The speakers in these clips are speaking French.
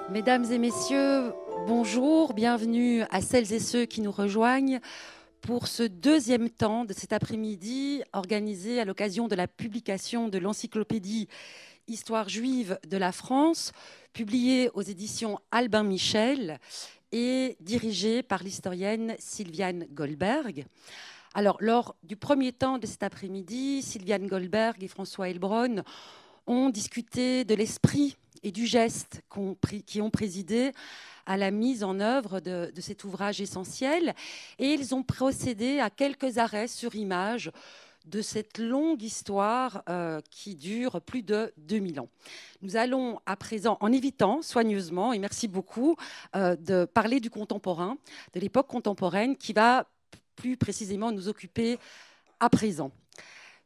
Mesdames et messieurs, bonjour, bienvenue à celles et ceux qui nous rejoignent pour ce deuxième temps de cet après-midi organisé à l'occasion de la publication de l'encyclopédie Histoire juive de la France, publiée aux éditions Albin Michel et dirigée par l'historienne Sylviane Goldberg. Alors, lors du premier temps de cet après-midi, Sylviane Goldberg et François Heilbronn ont discuté de l'esprit et du geste qui ont présidé à la mise en œuvre de cet ouvrage essentiel. Et ils ont procédé à quelques arrêts sur image de cette longue histoire qui dure plus de 2000 ans. Nous allons à présent, en évitant soigneusement, et merci beaucoup, de parler du contemporain, de l'époque contemporaine qui va plus précisément nous occuper à présent.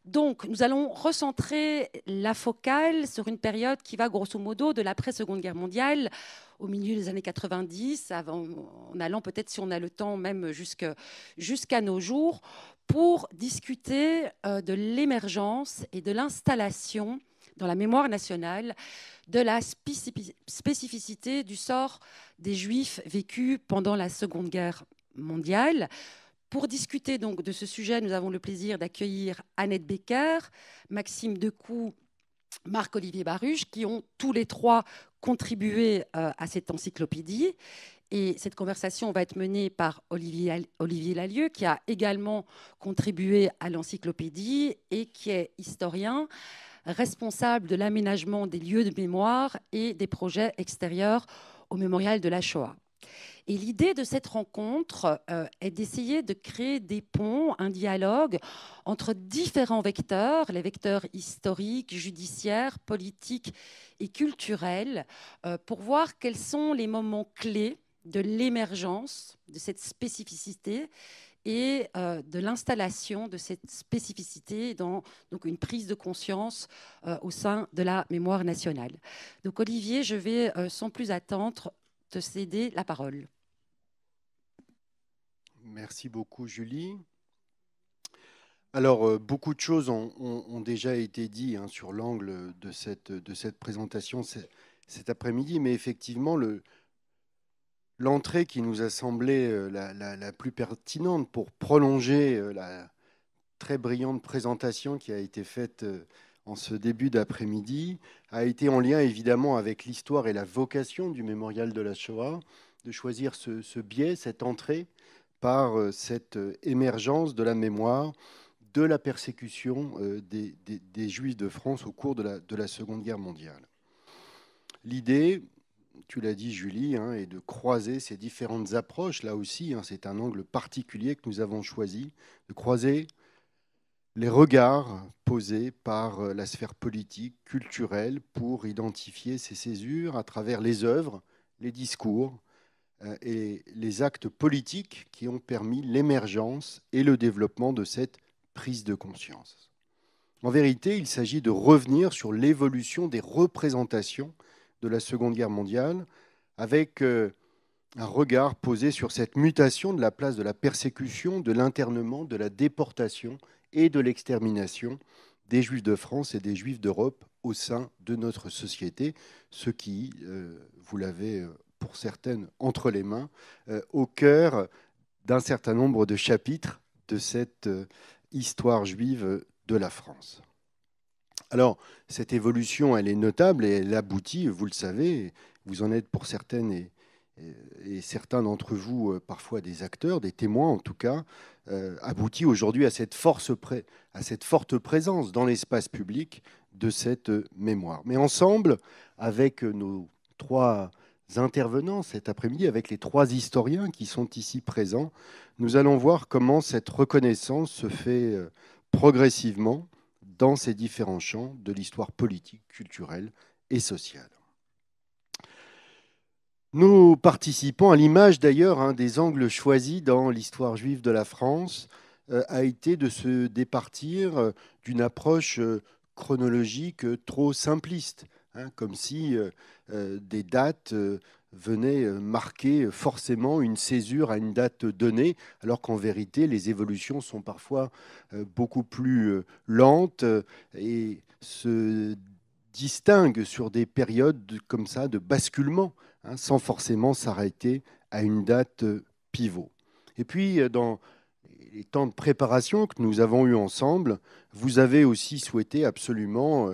Donc, nous allons recentrer la focale sur une période qui va grosso modo de l'après-Seconde Guerre mondiale au milieu des années 90, en allant peut-être, si on a le temps, même jusqu'à nos jours, pour discuter de l'émergence et de l'installation dans la mémoire nationale de la spécificité du sort des Juifs vécus pendant la Seconde Guerre mondiale. Pour discuter donc de ce sujet, nous avons le plaisir d'accueillir Annette Becker, Maxime Decoux, Marc-Olivier Baruch, qui ont tous les trois contribué à cette encyclopédie. Et cette conversation va être menée par Olivier Lalieu, qui a également contribué à l'encyclopédie et qui est historien, responsable de l'aménagement des lieux de mémoire et des projets extérieurs au mémorial de la Shoah. Et l'idée de cette rencontre est d'essayer de créer des ponts, un dialogue entre différents vecteurs, les vecteurs historiques, judiciaires, politiques et culturels, pour voir quels sont les moments clés de l'émergence de cette spécificité et de l'installation de cette spécificité dans donc, une prise de conscience au sein de la mémoire nationale. Donc Olivier, je vais sans plus attendre te céder la parole. Merci beaucoup, Julie. Alors, beaucoup de choses ont déjà été dites sur l'angle de cette présentation cet après-midi, mais effectivement, l'entrée qui nous a semblé la plus pertinente pour prolonger la très brillante présentation qui a été faite en ce début d'après-midi a été en lien évidemment avec l'histoire et la vocation du mémorial de la Shoah, de choisir ce biais, cette entrée par cette émergence de la mémoire de la persécution des Juifs de France au cours de la Seconde Guerre mondiale. L'idée, tu l'as dit Julie, est de croiser ces différentes approches. Là aussi, c'est un angle particulier que nous avons choisi, de croiser les regards posés par la sphère politique, culturelle, pour identifier ces césures à travers les œuvres, les discours, et les actes politiques qui ont permis l'émergence et le développement de cette prise de conscience. En vérité, il s'agit de revenir sur l'évolution des représentations de la Seconde Guerre mondiale avec un regard posé sur cette mutation de la place de la persécution, de l'internement, de la déportation et de l'extermination des Juifs de France et des Juifs d'Europe au sein de notre société, ce qui, vous l'avez pour certaines entre les mains, au cœur d'un certain nombre de chapitres de cette histoire juive de la France. Alors, cette évolution, elle est notable et elle aboutit, vous le savez, vous en êtes pour certaines et certains d'entre vous parfois des acteurs, des témoins en tout cas, aboutit aujourd'hui à cette forte présence dans l'espace public de cette mémoire. Mais ensemble, avec nos trois intervenants cet après-midi, avec les trois historiens qui sont ici présents, nous allons voir comment cette reconnaissance se fait progressivement dans ces différents champs de l'histoire politique, culturelle et sociale. Nous participons, à l'image d'ailleurs des angles choisis dans l'histoire juive de la France, a été de se départir d'une approche chronologique trop simpliste, hein, comme si des dates venaient marquer forcément une césure à une date donnée, alors qu'en vérité, les évolutions sont parfois beaucoup plus lentes et se distinguent sur des périodes comme ça de basculement, hein, sans forcément s'arrêter à une date pivot. Et puis, dans les temps de préparation que nous avons eus ensemble, vous avez aussi souhaité absolument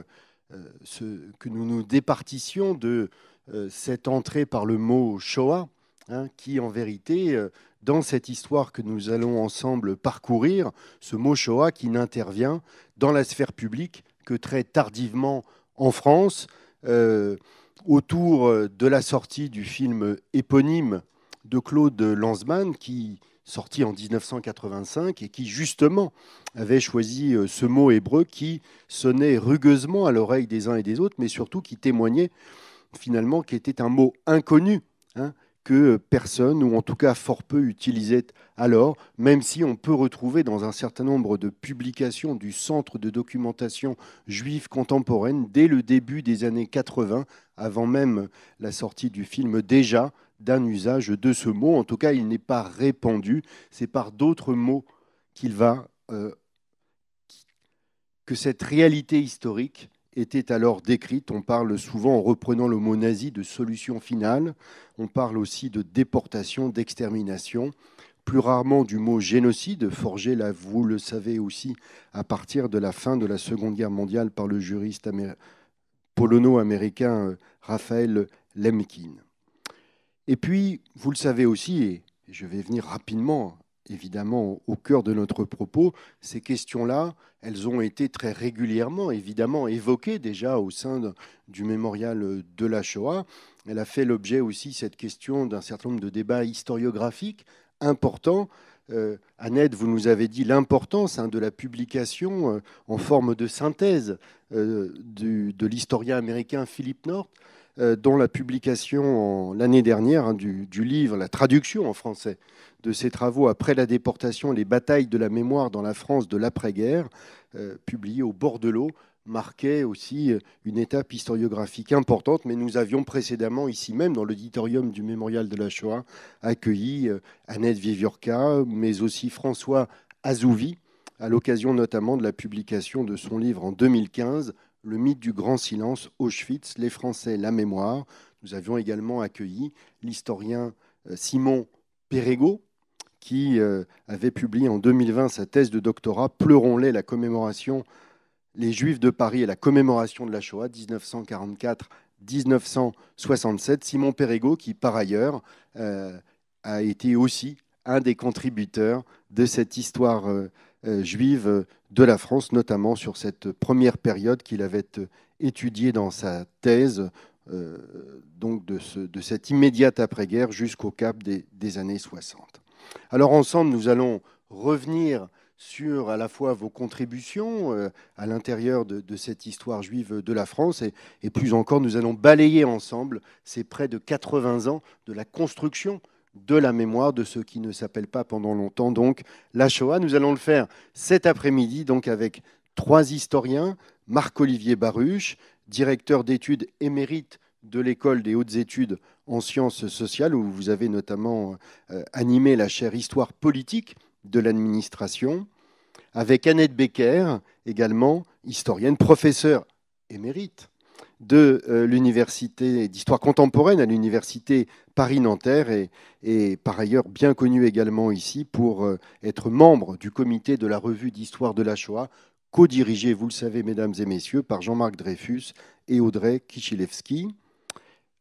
que nous nous départissions de cette entrée par le mot Shoah, hein, qui en vérité, dans cette histoire que nous allons ensemble parcourir, ce mot Shoah qui n'intervient dans la sphère publique que très tardivement en France, autour de la sortie du film éponyme de Claude Lanzmann, qui sorti en 1985 et qui justement avait choisi ce mot hébreu qui sonnait rugueusement à l'oreille des uns et des autres, mais surtout qui témoignait finalement qu'il était un mot inconnu, hein, que personne, ou en tout cas fort peu, utilisait alors, même si on peut retrouver dans un certain nombre de publications du Centre de documentation juive contemporaine, dès le début des années 80, avant même la sortie du film, déjà d'un usage de ce mot. En tout cas, il n'est pas répandu. C'est par d'autres mots qu'il va, que cette réalité historique était alors décrite. On parle souvent, en reprenant le mot nazi, de solution finale. On parle aussi de déportation, d'extermination. Plus rarement du mot génocide, forgé, là, vous le savez aussi, à partir de la fin de la Seconde Guerre mondiale par le juriste polono-américain Raphaël Lemkin. Et puis, vous le savez aussi, et je vais venir rapidement, évidemment, au cœur de notre propos, ces questions-là, elles ont été très régulièrement, évidemment, évoquées déjà au sein du mémorial de la Shoah. Elle a fait l'objet aussi, cette question, d'un certain nombre de débats historiographiques importants. Annette, vous nous avez dit l'importance, hein, de la publication en forme de synthèse de l'historien américain Philip North, dont la publication l'année dernière, hein, du livre, la traduction en français de ses travaux après la déportation, les batailles de la mémoire dans la France de l'après-guerre, publié au bord de l'eau, marquait aussi une étape historiographique importante. Mais nous avions précédemment, ici même, dans l'auditorium du Mémorial de la Shoah, accueilli Annette Wiewiórka, mais aussi François Azouvi, à l'occasion notamment de la publication de son livre en 2015, Le mythe du grand silence, Auschwitz, les Français, la mémoire. Nous avions également accueilli l'historien Simon Perregaux, qui avait publié en 2020 sa thèse de doctorat, Pleurons-les, la commémoration, les Juifs de Paris et la commémoration de la Shoah, 1944-1967. Simon Perregaux, qui par ailleurs a été aussi un des contributeurs de cette histoire juive de la France, notamment sur cette première période qu'il avait étudiée dans sa thèse, donc de cette immédiate après-guerre jusqu'au cap des années 60. Alors ensemble, nous allons revenir sur à la fois vos contributions à l'intérieur de cette histoire juive de la France, et plus encore, nous allons balayer ensemble ces près de 80 ans de la construction de la mémoire de ce qui ne s'appelle pas pendant longtemps donc la Shoah. Nous allons le faire cet après-midi donc avec 3 historiens. Marc-Olivier Baruch, directeur d'études émérite de l'École des hautes études en sciences sociales, où vous avez notamment animé la chaire Histoire politique de l'administration, avec Annette Becker, également historienne, professeure émérite de l'université d'histoire contemporaine à l'université Paris-Nanterre, et par ailleurs bien connue également ici pour être membre du comité de la revue d'histoire de la Shoah, co-dirigé, vous le savez, mesdames et messieurs, par Jean-Marc Dreyfus et Audrey Kichilevski.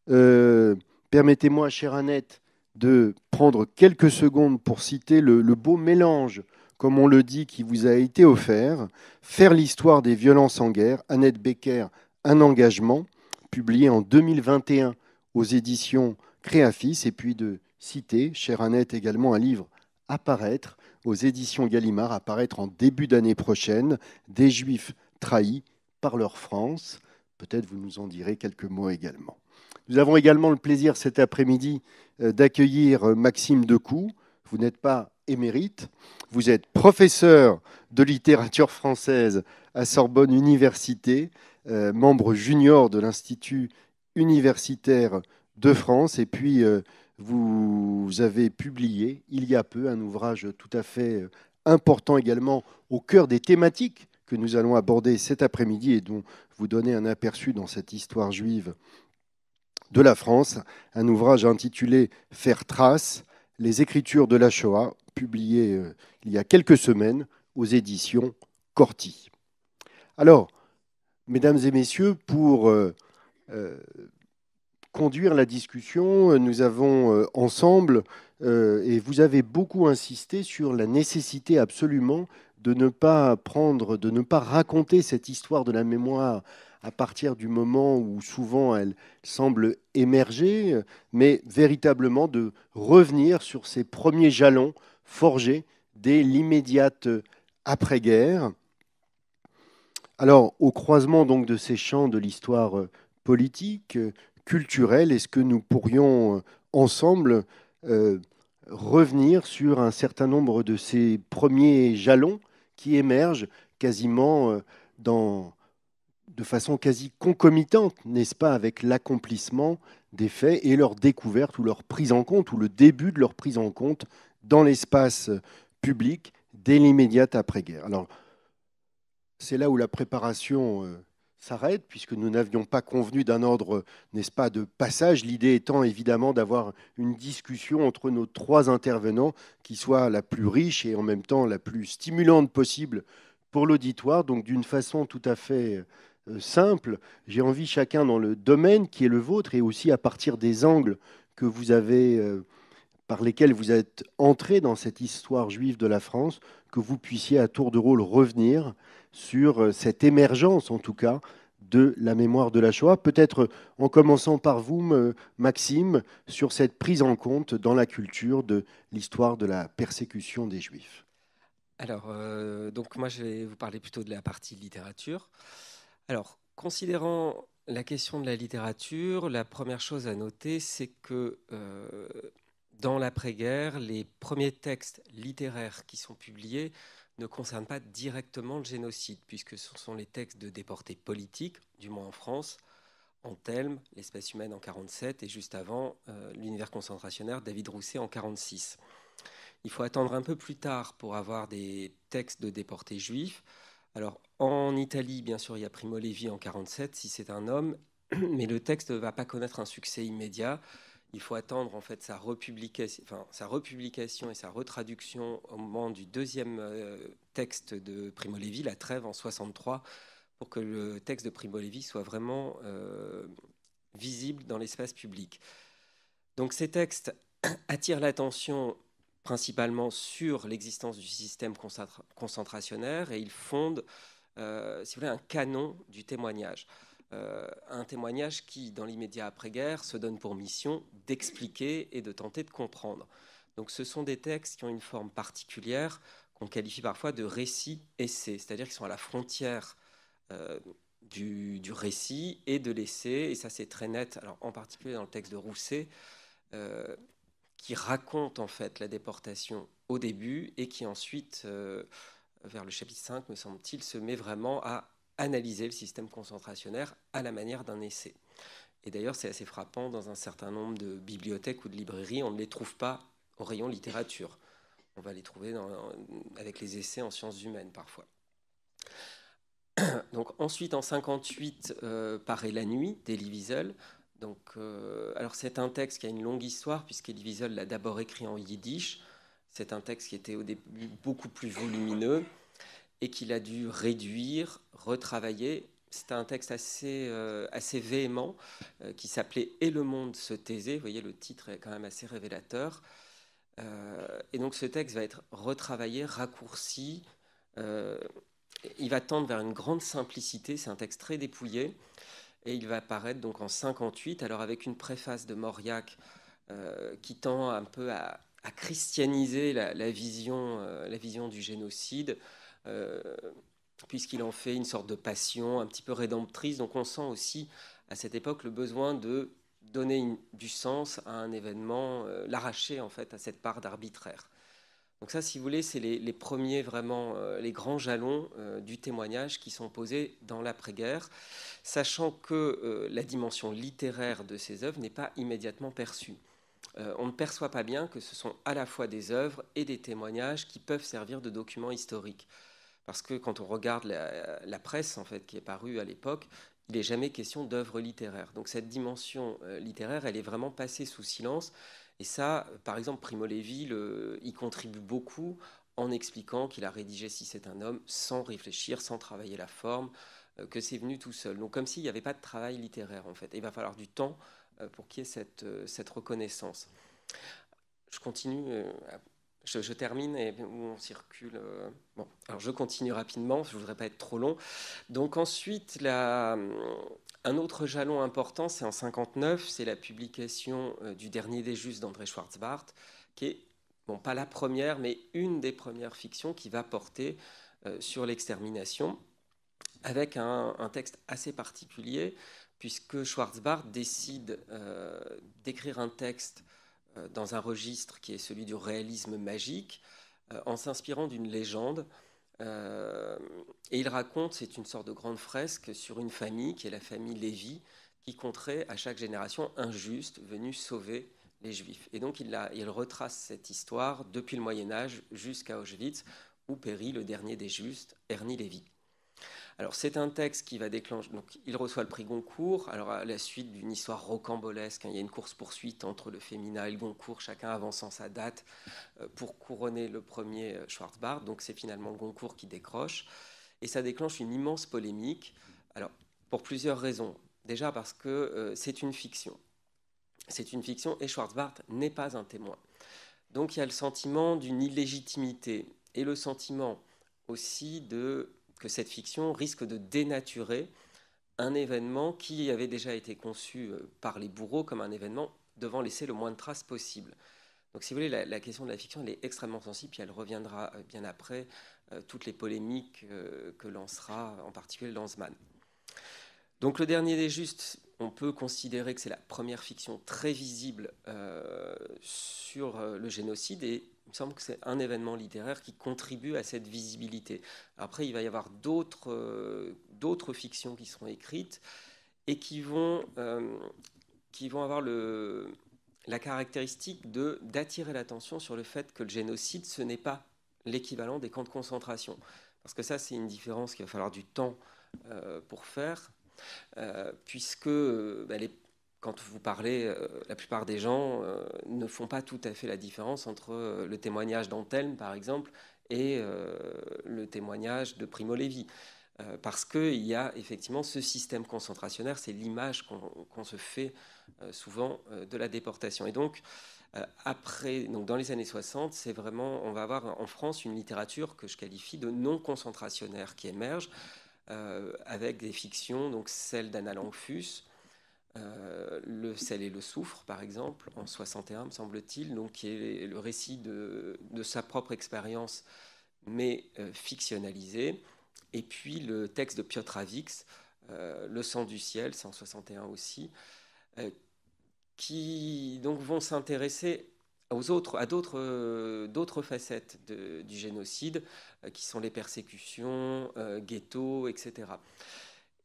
Permettez-moi, chère Annette, de prendre quelques secondes pour citer le beau mélange, comme on le dit, qui vous a été offert, Faire l'histoire des violences en guerre, Annette Becker, Un engagement, publié en 2021 aux éditions Créafis, et puis de citer, chère Annette, également un livre à paraître aux éditions Gallimard, à paraître en début d'année prochaine, Des Juifs trahis par leur France. Peut-être vous nous en direz quelques mots également. Nous avons également le plaisir cet après-midi d'accueillir Maxime Decoux. vous n'êtes pas émérite, vous êtes professeur de littérature française à Sorbonne Université, membre junior de l'Institut universitaire de France, et puis vous avez publié il y a peu un ouvrage tout à fait important également au cœur des thématiques que nous allons aborder cet après-midi et dont vous donnez un aperçu dans cette histoire juive de la France, un ouvrage intitulé Faire trace, les écritures de la Shoah, publié il y a quelques semaines aux éditions Corti. Alors, mesdames et messieurs, pour conduire la discussion, nous avons ensemble, et vous avez beaucoup insisté sur la nécessité absolument de ne pas raconter cette histoire de la mémoire à partir du moment où souvent elle semble émerger, mais véritablement de revenir sur ces premiers jalons forgés dès l'immédiate après-guerre. Alors, au croisement donc de ces champs de l'histoire politique, culturelle, est-ce que nous pourrions ensemble revenir sur un certain nombre de ces premiers jalons qui émergent quasiment de façon quasi concomitante, n'est-ce pas, avec l'accomplissement des faits et leur découverte ou leur prise en compte, ou le début de leur prise en compte dans l'espace public dès l'immédiate après-guerre. Alors, c'est là où la préparation s'arrête, puisque nous n'avions pas convenu d'un ordre, n'est-ce pas, de passage. L'idée étant évidemment d'avoir une discussion entre nos trois intervenants qui soit la plus riche et en même temps la plus stimulante possible pour l'auditoire. Donc d'une façon tout à fait simple, j'ai envie chacun dans le domaine qui est le vôtre et aussi à partir des angles que vous avez par lesquels vous êtes entré dans cette histoire juive de la France, que vous puissiez à tour de rôle revenir sur cette émergence, en tout cas, de la mémoire de la Shoah. Peut-être en commençant par vous, Maxime, sur cette prise en compte dans la culture de l'histoire de la persécution des Juifs. Alors, donc moi, je vais vous parler plutôt de la partie littérature. Alors, considérant la question de la littérature, la première chose à noter, c'est que dans l'après-guerre, les premiers textes littéraires qui sont publiés ne concernent pas directement le génocide, puisque ce sont les textes de déportés politiques, du moins en France, Anthelme, l'espèce humaine en 1947, et juste avant, l'univers concentrationnaire, David Rousset en 1946. Il faut attendre un peu plus tard pour avoir des textes de déportés juifs. Alors, en Italie, bien sûr, il y a Primo Levi en 1947, si c'est un homme, mais le texte ne va pas connaître un succès immédiat. Il faut attendre en fait sa republication et sa retraduction au moment du deuxième texte de Primo Levi, La Trêve, en 1963, pour que le texte de Primo Levi soit vraiment visible dans l'espace public. Donc ces textes attirent l'attention principalement sur l'existence du système concentrationnaire et ils fondent, si vous voulez, un canon du témoignage. Un témoignage qui, dans l'immédiat après-guerre, se donne pour mission d'expliquer et de tenter de comprendre. Donc ce sont des textes qui ont une forme particulière qu'on qualifie parfois de récit-essai, c'est-à-dire qu'ils sont à la frontière du récit et de l'essai, et ça c'est très net, alors en particulier dans le texte de Rousset, qui raconte en fait la déportation au début et qui ensuite, vers le chapitre 5, me semble-t-il, se met vraiment à analyser le système concentrationnaire à la manière d'un essai. Et d'ailleurs, c'est assez frappant, dans un certain nombre de bibliothèques ou de librairies, on ne les trouve pas au rayon littérature. On va les trouver avec les essais en sciences humaines parfois. Donc, ensuite, en 1958, paraît La Nuit d'Elie Wiesel. Donc, alors c'est un texte qui a une longue histoire, puisqu'Elie Wiesel l'a d'abord écrit en yiddish. C'est un texte qui était au début beaucoup plus volumineux et qu'il a dû réduire, retravailler. C'était un texte assez véhément qui s'appelait « Et le monde se taisait ». Vous voyez, le titre est quand même assez révélateur. Et donc ce texte va être retravaillé, raccourci. Il va tendre vers une grande simplicité. C'est un texte très dépouillé. Et il va apparaître donc en 1958, alors avec une préface de Mauriac qui tend un peu à christianiser la vision du génocide, puisqu'il en fait une sorte de passion un petit peu rédemptrice. Donc on sent aussi à cette époque le besoin de donner du sens à un événement, l'arracher en fait à cette part d'arbitraire. Donc ça, si vous voulez, c'est les premiers vraiment, les grands jalons du témoignage qui sont posés dans l'après-guerre, sachant que la dimension littéraire de ces œuvres n'est pas immédiatement perçue. On ne perçoit pas bien que ce sont à la fois des œuvres et des témoignages qui peuvent servir de documents historiques. Parce que quand on regarde la presse en fait, qui est parue à l'époque, il n'est jamais question d'œuvres littéraires. Donc cette dimension littéraire, elle est vraiment passée sous silence. Et ça, par exemple, Primo Levi y contribue beaucoup en expliquant qu'il a rédigé Si c'est un homme sans réfléchir, sans travailler la forme, que c'est venu tout seul. Donc comme s'il n'y avait pas de travail littéraire en fait. Et il va falloir du temps pour qu'il y ait cette reconnaissance. Je continue. Je termine et on circule. Bon, alors je continue rapidement, je ne voudrais pas être trop long. Donc ensuite, un autre jalon important, c'est en 59, c'est la publication du Dernier des Justes d'André Schwarzbart, qui est, bon, pas la première, mais une des premières fictions qui va porter sur l'extermination, avec un texte assez particulier, puisque Schwarzbart décide d'écrire un texte dans un registre qui est celui du réalisme magique, en s'inspirant d'une légende. Et il raconte, c'est une sorte de grande fresque sur une famille, qui est la famille Lévi, qui compterait à chaque génération un juste venu sauver les Juifs. Et donc il retrace cette histoire depuis le Moyen-Âge jusqu'à Auschwitz, où périt le dernier des justes, Ernie Lévy. Alors c'est un texte qui va déclencher, donc il reçoit le prix Goncourt, alors à la suite d'une histoire rocambolesque, il y a une course-poursuite entre le Fémina et le Goncourt, chacun avançant sa date pour couronner le premier Schwarzbart, donc c'est finalement le Goncourt qui décroche, et ça déclenche une immense polémique, alors pour plusieurs raisons. Déjà parce que c'est une fiction. C'est une fiction et Schwarzbart n'est pas un témoin. Donc il y a le sentiment d'une illégitimité et le sentiment aussi que cette fiction risque de dénaturer un événement qui avait déjà été conçu par les bourreaux comme un événement devant laisser le moins de traces possible. Donc si vous voulez, la question de la fiction, elle est extrêmement sensible, puis elle reviendra bien après toutes les polémiques que lancera en particulier Lanzmann. Donc le Dernier des Justes, on peut considérer que c'est la première fiction très visible sur le génocide, et il me semble que c'est un événement littéraire qui contribue à cette visibilité. Après, il va y avoir d'autres fictions qui seront écrites et qui vont avoir la caractéristique d'attirer l'attention sur le fait que le génocide, ce n'est pas l'équivalent des camps de concentration. Parce que ça, c'est une différence qu'il va falloir du temps pour faire. Puisque quand vous parlez, la plupart des gens ne font pas tout à fait la différence entre le témoignage d'Antelme, par exemple, et le témoignage de Primo Levi. Parce qu'il y a effectivement ce système concentrationnaire, c'est l'image qu'on se fait souvent de la déportation. Et donc, donc dans les années 60, c'est vraiment, on va avoir en France une littérature que je qualifie de non concentrationnaire qui émerge, avec des fictions, donc celle d'Anna Langfus, Le sel et le soufre, par exemple, en 61, me semble-t-il, donc qui est le récit de sa propre expérience, mais fictionnalisé. Et puis le texte de Piotr Avix, Le sang du ciel, c'est en 61 aussi, qui donc vont s'intéresser à d'autres facettes du génocide, qui sont les persécutions, ghettos, etc.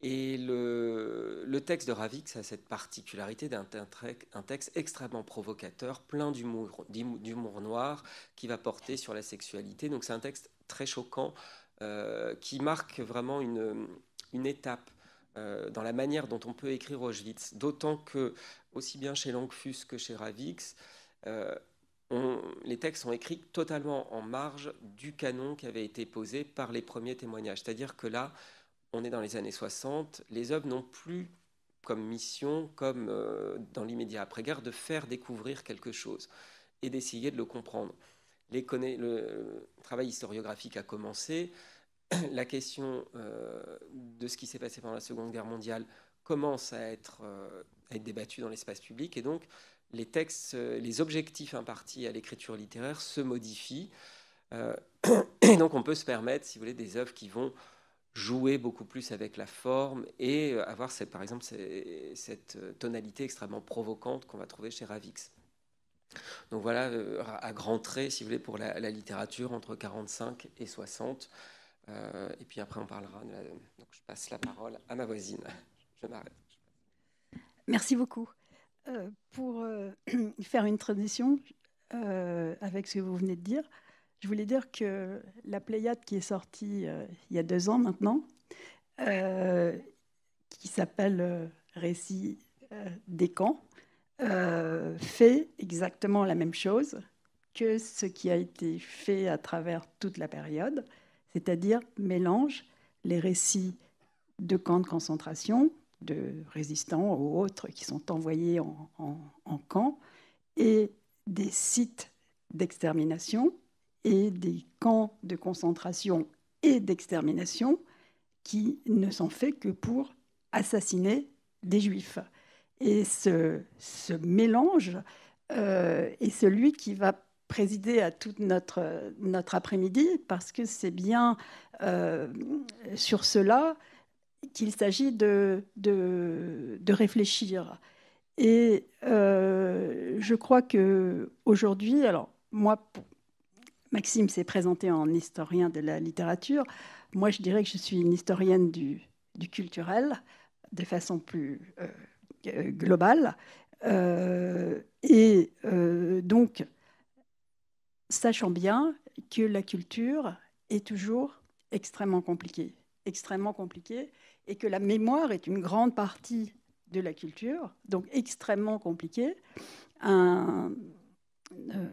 Et le texte de Ravix a cette particularité d'un texte extrêmement provocateur, plein d'humour noir, qui va porter sur la sexualité. Donc c'est un texte très choquant, qui marque vraiment une étape dans la manière dont on peut écrire Auschwitz, d'autant que, aussi bien chez Langfus que chez Ravix, les textes sont écrits totalement en marge du canon qui avait été posé par les premiers témoignages. C'est-à-dire que là, on est dans les années 60, les œuvres n'ont plus comme mission, comme dans l'immédiat après-guerre, de faire découvrir quelque chose et d'essayer de le comprendre. Le travail historiographique a commencé, la question de ce qui s'est passé pendant la Seconde Guerre mondiale commence à être débattue dans l'espace public, et donc les textes, les objectifs impartis à l'écriture littéraire se modifient, et donc on peut se permettre, si vous voulez, des œuvres qui vont jouer beaucoup plus avec la forme et avoir par exemple cette tonalité extrêmement provocante qu'on va trouver chez Ravix. Donc voilà, à grands traits, si vous voulez, pour la littérature entre 45 et 60. Et puis après, on parlera. Donc je passe la parole à ma voisine. Je m'arrête. Merci beaucoup. Pour faire une transition avec ce que vous venez de dire, je voulais dire que la Pléiade qui est sortie il y a 2 ans maintenant, qui s'appelle Récits des camps, fait exactement la même chose que ce qui a été fait à travers toute la période, c'est-à-dire mélange les récits de camps de concentration, de résistants ou autres qui sont envoyés en camp, et des sites d'extermination et des camps de concentration et d'extermination qui ne sont faits que pour assassiner des juifs. Et ce mélange est celui qui va présider à toute notre après-midi, parce que c'est bien sur cela qu'il s'agit de réfléchir. Et je crois qu'aujourd'hui, alors moi, Maxime s'est présenté en historien de la littérature. Moi, je dirais que je suis une historienne du culturel, de façon plus globale. Donc, sachant bien que la culture est toujours extrêmement compliquée, et que la mémoire est une grande partie de la culture, donc extrêmement compliquée. Un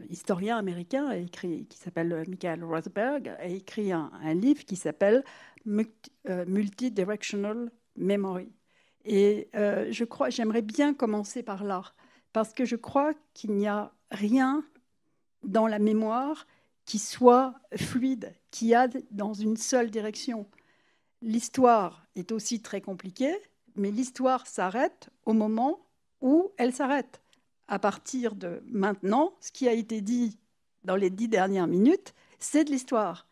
historien américain a écrit, qui s'appelle Michael Rothberg, a écrit un livre qui s'appelle Multidirectional Memory. Et j'aimerais bien commencer par là, parce que je crois qu'il n'y a rien dans la mémoire qui soit fluide, qui aille dans une seule direction. L'histoire est aussi très compliquée, mais l'histoire s'arrête au moment où elle s'arrête. À partir de maintenant, ce qui a été dit dans les 10 dernières minutes, c'est de l'histoire.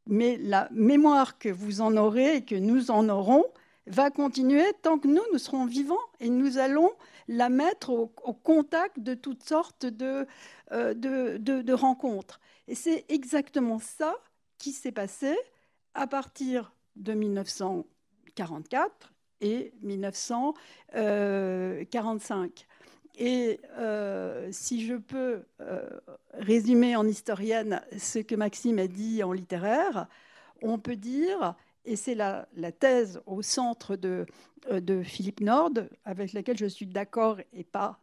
Mais la mémoire que vous en aurez et que nous en aurons va continuer tant que nous serons vivants, et nous allons la mettre au contact de toutes sortes de rencontres. Et c'est exactement ça qui s'est passé à partir de 1944 et 1945. Et si je peux résumer en historienne ce que Maxime a dit en littéraire, on peut dire, et c'est la thèse au centre de Philippe Nord, avec laquelle je suis d'accord et pas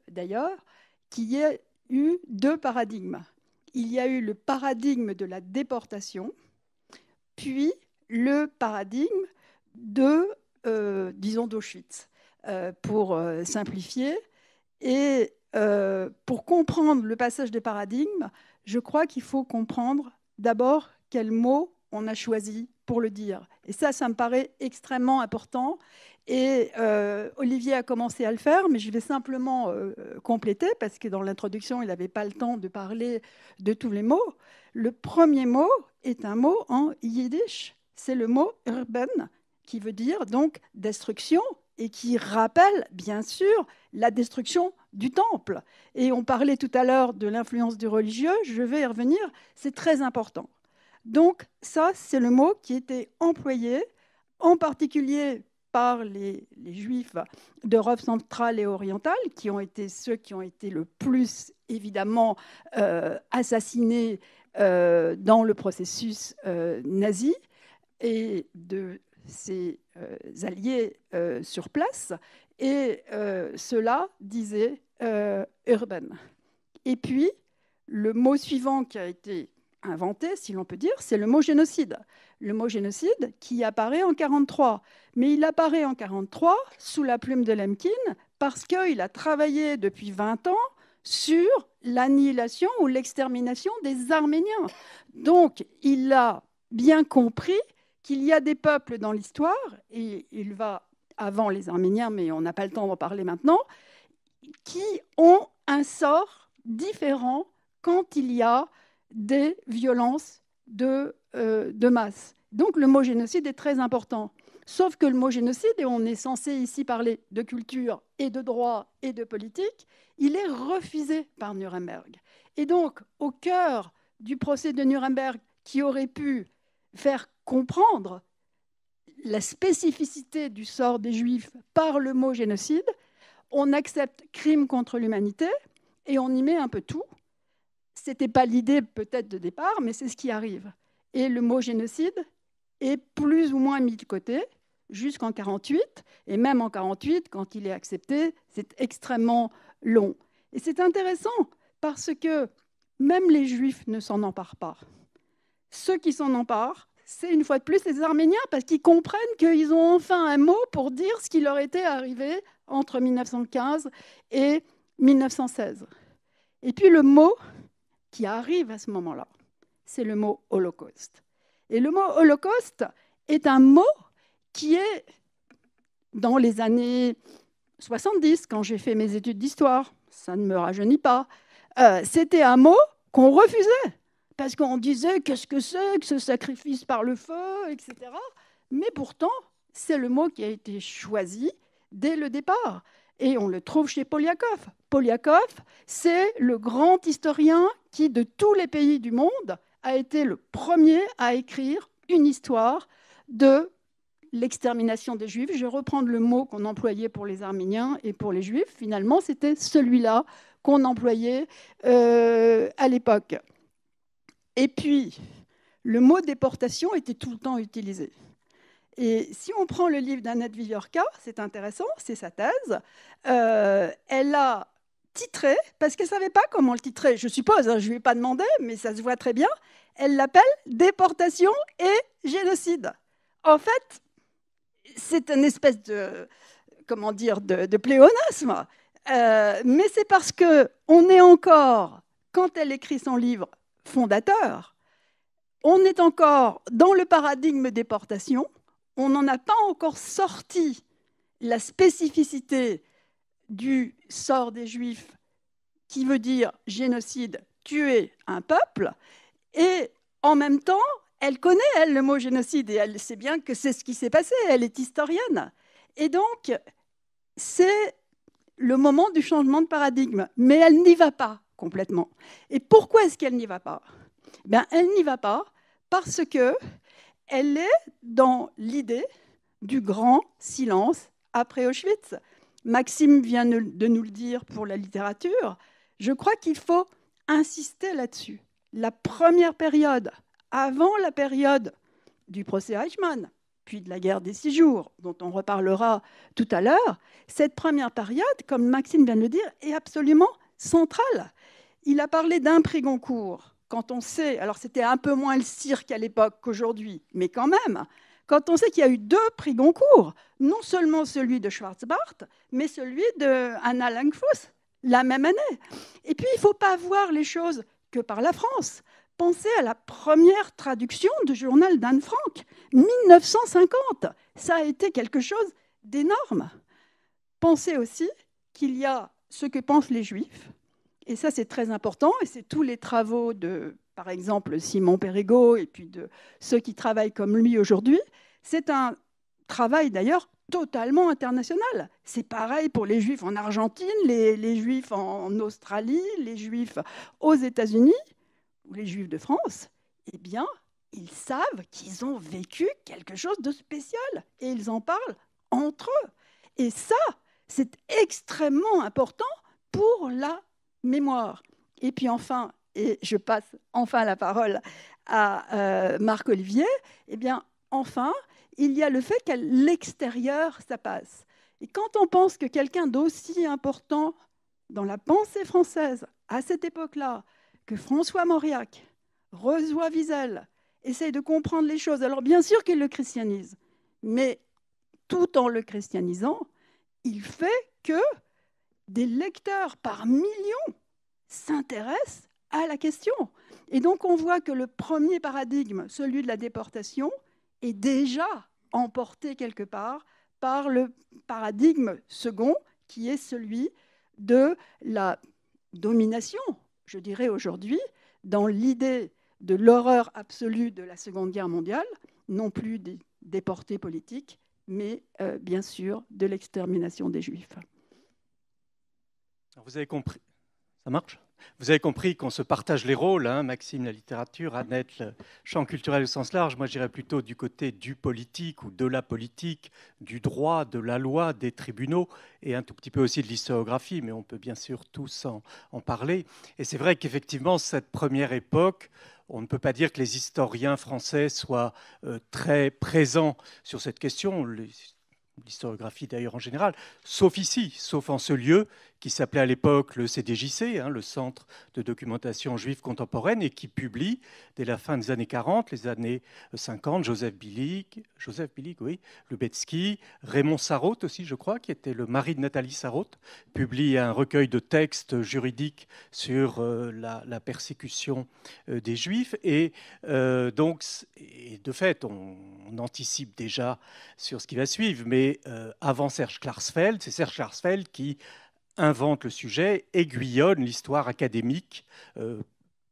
d'ailleurs, qu'il y a eu 2 paradigmes. Il y a eu le paradigme de la déportation, puis le paradigme disons d'Auschwitz, pour simplifier. Et pour comprendre le passage des paradigmes, je crois qu'il faut comprendre d'abord quel mot on a choisi pour le dire. Et ça me paraît extrêmement important. Et Olivier a commencé à le faire, mais je vais simplement compléter, parce que dans l'introduction, il n'avait pas le temps de parler de tous les mots. Le premier mot est un mot en yiddish. C'est le mot « urban », qui veut dire donc destruction, et qui rappelle, bien sûr, la destruction du temple. Et on parlait tout à l'heure de l'influence du religieux, je vais y revenir, c'est très important. Donc ça, c'est le mot qui était employé, en particulier par les Juifs d'Europe centrale et orientale, qui ont été ceux qui ont été le plus, évidemment, assassinés dans le processus nazi, et de ses alliés sur place, et cela disait urban. Et puis, le mot suivant qui a été inventé, si l'on peut dire, c'est le mot génocide. Le mot génocide qui apparaît en 1943. Mais il apparaît en 1943 sous la plume de Lemkin, parce qu'il a travaillé depuis 20 ans sur l'annihilation ou l'extermination des Arméniens. Donc, il a bien compris qu'il y a des peuples dans l'histoire, et il va avant les Arméniens, mais on n'a pas le temps d'en parler maintenant, qui ont un sort différent quand il y a des violences de masse. Donc le mot génocide est très important. Sauf que le mot génocide, et on est censé ici parler de culture et de droit et de politique, il est refusé par Nuremberg. Et donc, au cœur du procès de Nuremberg, qui aurait pu faire comprendre la spécificité du sort des Juifs par le mot génocide, on accepte crime contre l'humanité et on y met un peu tout. Ce n'était pas l'idée peut-être de départ, mais c'est ce qui arrive. Et le mot génocide est plus ou moins mis de côté jusqu'en 1948. Et même en 1948, quand il est accepté, c'est extrêmement long. Et c'est intéressant parce que même les Juifs ne s'en emparent pas. Ceux qui s'en emparent, c'est une fois de plus les Arméniens, parce qu'ils comprennent qu'ils ont enfin un mot pour dire ce qui leur était arrivé entre 1915 et 1916. Et puis le mot qui arrive à ce moment-là, c'est le mot Holocauste. Et le mot Holocauste est un mot qui est, dans les années 70, quand j'ai fait mes études d'histoire, ça ne me rajeunit pas, c'était un mot qu'on refusait, parce qu'on disait qu'est-ce que c'est que ce sacrifice par le feu, etc. Mais pourtant, c'est le mot qui a été choisi dès le départ. Et on le trouve chez Poliakov. Poliakov, c'est le grand historien qui, de tous les pays du monde, a été le premier à écrire une histoire de l'extermination des Juifs. Je vais reprendre le mot qu'on employait pour les Arméniens et pour les Juifs. Finalement, c'était celui-là qu'on employait à l'époque. Et puis, le mot déportation était tout le temps utilisé. Et si on prend le livre d'Annette Viviorka, c'est intéressant, c'est sa thèse, elle a titré, parce qu'elle ne savait pas comment le titrer, je suppose, je ne lui ai pas demandé, mais ça se voit très bien, elle l'appelle « Déportation et génocide ». En fait, c'est une espèce de, comment dire, de pléonasme, mais c'est parce qu'on est encore, quand elle écrit son livre fondateur, on est encore dans le paradigme déportation. On n'en a pas encore sorti la spécificité du sort des Juifs, qui veut dire génocide, tuer un peuple, et en même temps, elle connaît, elle, le mot génocide, et elle sait bien que c'est ce qui s'est passé, elle est historienne. Et donc, c'est le moment du changement de paradigme, mais elle n'y va pas complètement. Et pourquoi est-ce qu'elle n'y va pas ? Ben, elle n'y va pas parce que elle est dans l'idée du grand silence après Auschwitz. Maxime vient de nous le dire pour la littérature. Je crois qu'il faut insister là-dessus. La première période, avant la période du procès Eichmann, puis de la guerre des 6 jours, dont on reparlera tout à l'heure, cette première période, comme Maxime vient de le dire, est absolument centrale. Il a parlé d'un prix Goncourt. Quand on sait, alors c'était un peu moins le cirque à l'époque qu'aujourd'hui, mais quand même, quand on sait qu'il y a eu 2 prix Goncourt, non seulement celui de Schwarzbart, mais celui d'Anna Langfuss, la même année. Et puis, il ne faut pas voir les choses que par la France. Pensez à la première traduction du journal d'Anne Frank, 1950. Ça a été quelque chose d'énorme. Pensez aussi qu'il y a ce que pensent les Juifs, et ça, c'est très important, et c'est tous les travaux de, par exemple, Simon Perrigo, et puis de ceux qui travaillent comme lui aujourd'hui. C'est un travail, d'ailleurs, totalement international. C'est pareil pour les Juifs en Argentine, les Juifs en Australie, les Juifs aux États-Unis, ou les Juifs de France. Eh bien, ils savent qu'ils ont vécu quelque chose de spécial, et ils en parlent entre eux. Et ça, c'est extrêmement important pour la mémoire. Et puis enfin, et je passe enfin la parole à Marc-Olivier, eh bien, enfin, il y a le fait qu'à l'extérieur, ça passe. Et quand on pense que quelqu'un d'aussi important dans la pensée française, à cette époque-là, que François Mauriac reçoit Wiesel, essaye de comprendre les choses, alors bien sûr qu'il le christianise, mais tout en le christianisant, il fait que des lecteurs par millions s'intéressent à la question. Et donc, on voit que le premier paradigme, celui de la déportation, est déjà emporté quelque part par le paradigme second, qui est celui de la domination, je dirais aujourd'hui, dans l'idée de l'horreur absolue de la Seconde Guerre mondiale, non plus des déportés politiques, mais bien sûr de l'extermination des Juifs. Vous avez compris, ça marche ? Vous avez compris qu'on se partage les rôles, hein, Maxime, la littérature, Annette, le champ culturel au sens large. Moi, je dirais plutôt du côté du politique ou de la politique, du droit, de la loi, des tribunaux, et un tout petit peu aussi de l'historiographie, mais on peut bien sûr tous en parler. Et c'est vrai qu'effectivement, cette première époque, on ne peut pas dire que les historiens français soient très présents sur cette question. L'historiographie d'ailleurs en général, sauf ici, sauf en ce lieu qui s'appelait à l'époque le CDJC, hein, le Centre de documentation juive contemporaine, et qui publie dès la fin des années 40, les années 50, Joseph Billig, oui, Lubetzky, Raymond Sarraute aussi, je crois, qui était le mari de Nathalie Sarraute, publie un recueil de textes juridiques sur la persécution des Juifs. Et donc, de fait, on anticipe déjà sur ce qui va suivre, mais avant Serge Klarsfeld, c'est Serge Klarsfeld qui invente le sujet, aiguillonne l'histoire académique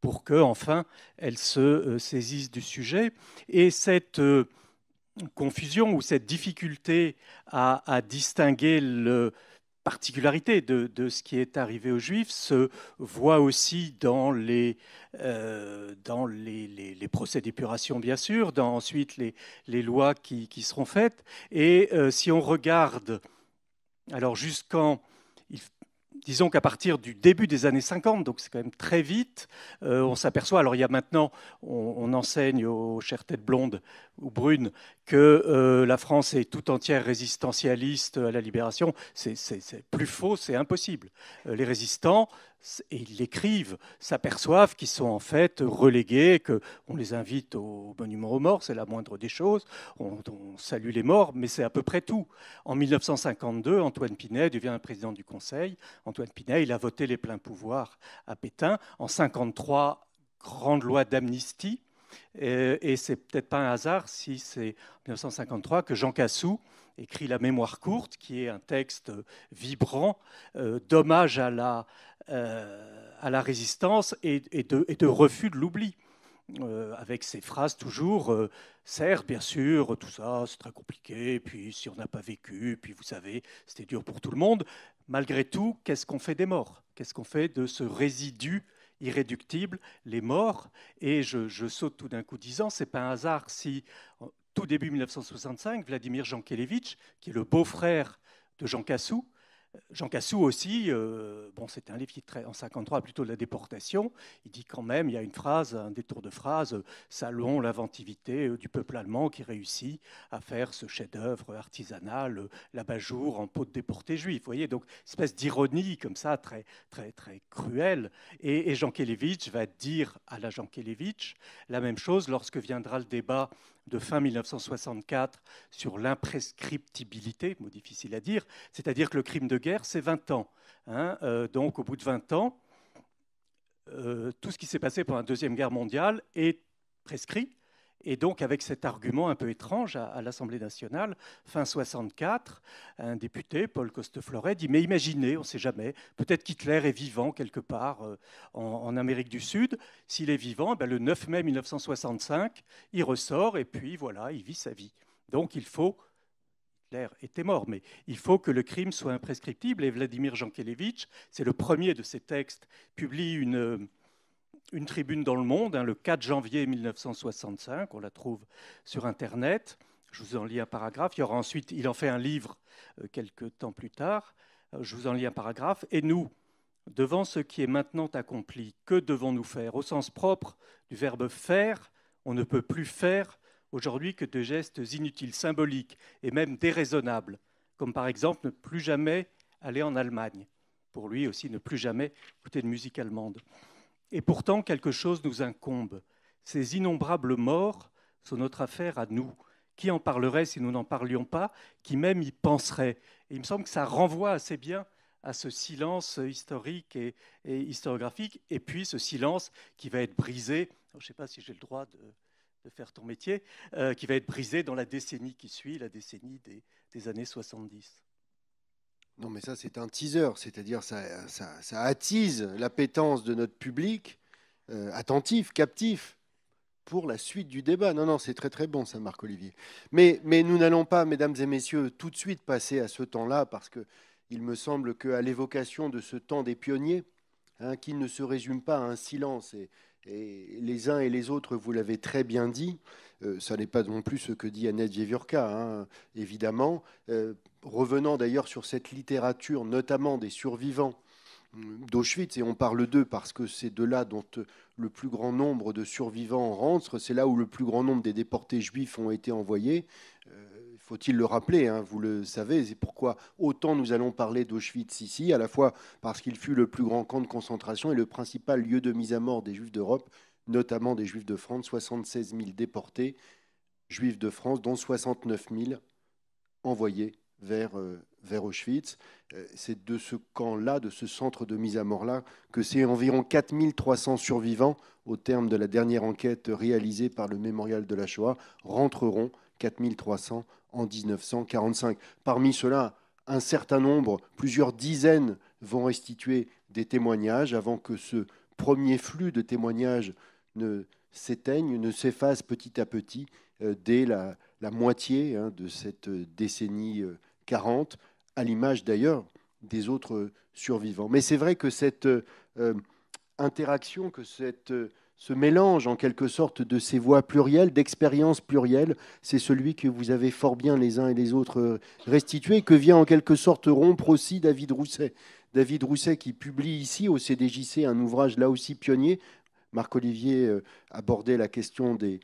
pour que, enfin, elle se saisisse du sujet. Et cette confusion ou cette difficulté à distinguer la particularité de ce qui est arrivé aux Juifs se voit aussi dans les procès d'épuration, bien sûr, dans ensuite les lois qui seront faites. Et si on regarde, alors disons qu'à partir du début des années 50, donc c'est quand même très vite, on s'aperçoit, alors il y a maintenant, on enseigne aux chères têtes blondes ou brunes que la France est tout entière résistentialiste à la libération. C'est plus faux, c'est impossible. Les résistants, et ils l'écrivent, s'aperçoivent qu'ils sont en fait relégués, qu'on les invite au monument aux morts, c'est la moindre des choses, on salue les morts, mais c'est à peu près tout. En 1952, Antoine Pinay devient président du Conseil. Antoine Pinay, il a voté les pleins pouvoirs à Pétain. En 1953, grande loi d'amnistie. Et c'est peut-être pas un hasard si c'est en 1953 que Jean Cassou écrit La Mémoire courte, qui est un texte vibrant d'hommage à la résistance et de refus de l'oubli. Avec ces phrases toujours, certes, bien sûr, tout ça, c'est très compliqué, puis si on n'a pas vécu, puis vous savez, c'était dur pour tout le monde. Malgré tout, qu'est-ce qu'on fait des morts ? Qu'est-ce qu'on fait de ce résidu irréductible, les morts? Et je saute tout d'un coup 10 ans, c'est pas un hasard si, tout début 1965, Vladimir Jankélévitch, qui est le beau-frère de Jean Cassou aussi, bon, c'était un livre qui traite en 1953 plutôt de la déportation. Il dit quand même, il y a une phrase, un détour de phrase, saluons l'inventivité du peuple allemand qui réussit à faire ce chef-d'œuvre artisanal, l'abat-jour en peau de déportés juifs. Vous voyez, donc espèce d'ironie comme ça, très très très cruelle. Et Jankélévitch va dire à la Jankélévitch la même chose lorsque viendra le débat de fin 1964 sur l'imprescriptibilité, mot difficile à dire, c'est-à-dire que le crime de guerre, c'est 20 ans. Hein, donc au bout de 20 ans, tout ce qui s'est passé pendant la Deuxième Guerre mondiale est prescrit. Et donc, avec cet argument un peu étrange à l'Assemblée nationale, fin 64, un député, Paul Costefloret, dit « Mais imaginez, on ne sait jamais, peut-être qu'Hitler est vivant quelque part en Amérique du Sud. S'il est vivant, ben, le 9 mai 1965, il ressort et puis voilà, il vit sa vie. Donc, il faut... » Hitler était mort, mais il faut que le crime soit imprescriptible. Et Vladimir Jankélévitch, c'est le premier de ces textes, publie une tribune dans Le Monde, le 4 janvier 1965, on la trouve sur Internet. Je vous en lis un paragraphe. Il y aura ensuite, il en fait un livre quelques temps plus tard. Je vous en lis un paragraphe. Et nous, devant ce qui est maintenant accompli, que devons-nous faire? Au sens propre du verbe faire, on ne peut plus faire aujourd'hui que de gestes inutiles, symboliques et même déraisonnables, comme par exemple ne plus jamais aller en Allemagne. Pour lui aussi, ne plus jamais écouter de musique allemande. Et pourtant, quelque chose nous incombe. Ces innombrables morts sont notre affaire à nous. Qui en parlerait si nous n'en parlions pas? Qui même y penserait? Et il me semble que ça renvoie assez bien à ce silence historique et historiographique, et puis ce silence qui va être brisé, je ne sais pas si j'ai le droit de faire ton métier, qui va être brisé dans la décennie qui suit, la décennie des années 70. Non, mais ça, c'est un teaser, c'est-à-dire ça attise l'appétence de notre public, attentif, captif, pour la suite du débat. Non, non, c'est très très bon ça, Marc-Olivier. Mais nous n'allons pas, mesdames et messieurs, tout de suite passer à ce temps-là, parce qu'il me semble qu'à l'évocation de ce temps des pionniers, qui ne se résume pas à un silence, et les uns et les autres, vous l'avez très bien dit, ça n'est pas non plus ce que dit Annette Wiewiórka, évidemment, revenant d'ailleurs sur cette littérature, notamment des survivants d'Auschwitz, et on parle d'eux parce que c'est de là dont le plus grand nombre de survivants rentrent, c'est là où le plus grand nombre des déportés juifs ont été envoyés. Faut-il le rappeler, vous le savez, c'est pourquoi autant nous allons parler d'Auschwitz ici, à la fois parce qu'il fut le plus grand camp de concentration et le principal lieu de mise à mort des Juifs d'Europe, notamment des Juifs de France, 76 000 déportés Juifs de France, dont 69 000 envoyés vers Auschwitz. C'est de ce camp-là, de ce centre de mise à mort-là, que c'est environ 4 300 survivants, au terme de la dernière enquête réalisée par le Mémorial de la Shoah, rentreront 4 300 en 1945. Parmi ceux-là, un certain nombre, plusieurs dizaines, vont restituer des témoignages avant que ce premier flux de témoignages ne s'éteigne, ne s'efface petit à petit dès la moitié de cette décennie 40, à l'image d'ailleurs des autres survivants. Mais c'est vrai que cette interaction, que ce mélange en quelque sorte de ces voix plurielles, d'expériences plurielles, c'est celui que vous avez fort bien les uns et les autres restitué, que vient en quelque sorte rompre aussi David Rousset. David Rousset qui publie ici au CDJC un ouvrage là aussi pionnier. Marc-Olivier abordait la question de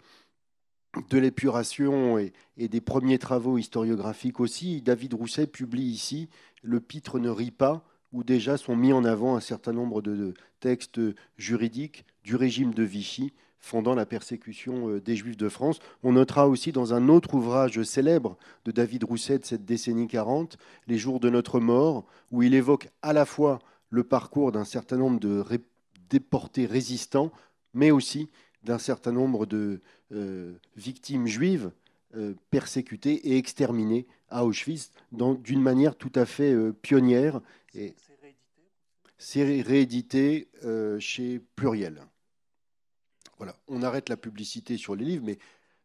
l'épuration et des premiers travaux historiographiques aussi. David Rousset publie ici « Le pitre ne rit pas », où déjà sont mis en avant un certain nombre de textes juridiques du régime de Vichy fondant la persécution des Juifs de France. On notera aussi dans un autre ouvrage célèbre de David Rousset de cette décennie 40, « Les jours de notre mort », où il évoque à la fois le parcours d'un certain nombre de déportés résistants, mais aussi d'un certain nombre de victimes juives persécutées et exterminées à Auschwitz d'une manière tout à fait pionnière. Et c'est réédité chez Pluriel. Voilà, on arrête la publicité sur les livres, mais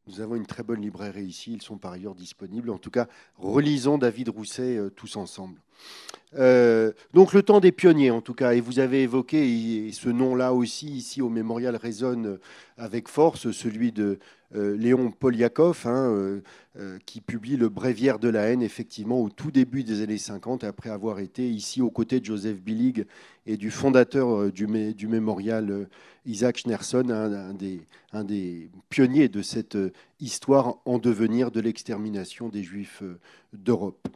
nous avons une très bonne librairie ici, ils sont par ailleurs disponibles. En tout cas, relisons David Rousset tous ensemble. Donc le temps des pionniers en tout cas, et vous avez évoqué, et ce nom-là aussi ici au Mémorial résonne avec force, celui de Léon Poliakov, qui publie Le Bréviaire de la haine, effectivement au tout début des années 50, après avoir été ici aux côtés de Joseph Billig et du fondateur du Mémorial, Isaac Schneerson, un des pionniers de cette histoire en devenir de l'extermination des Juifs d'Europe.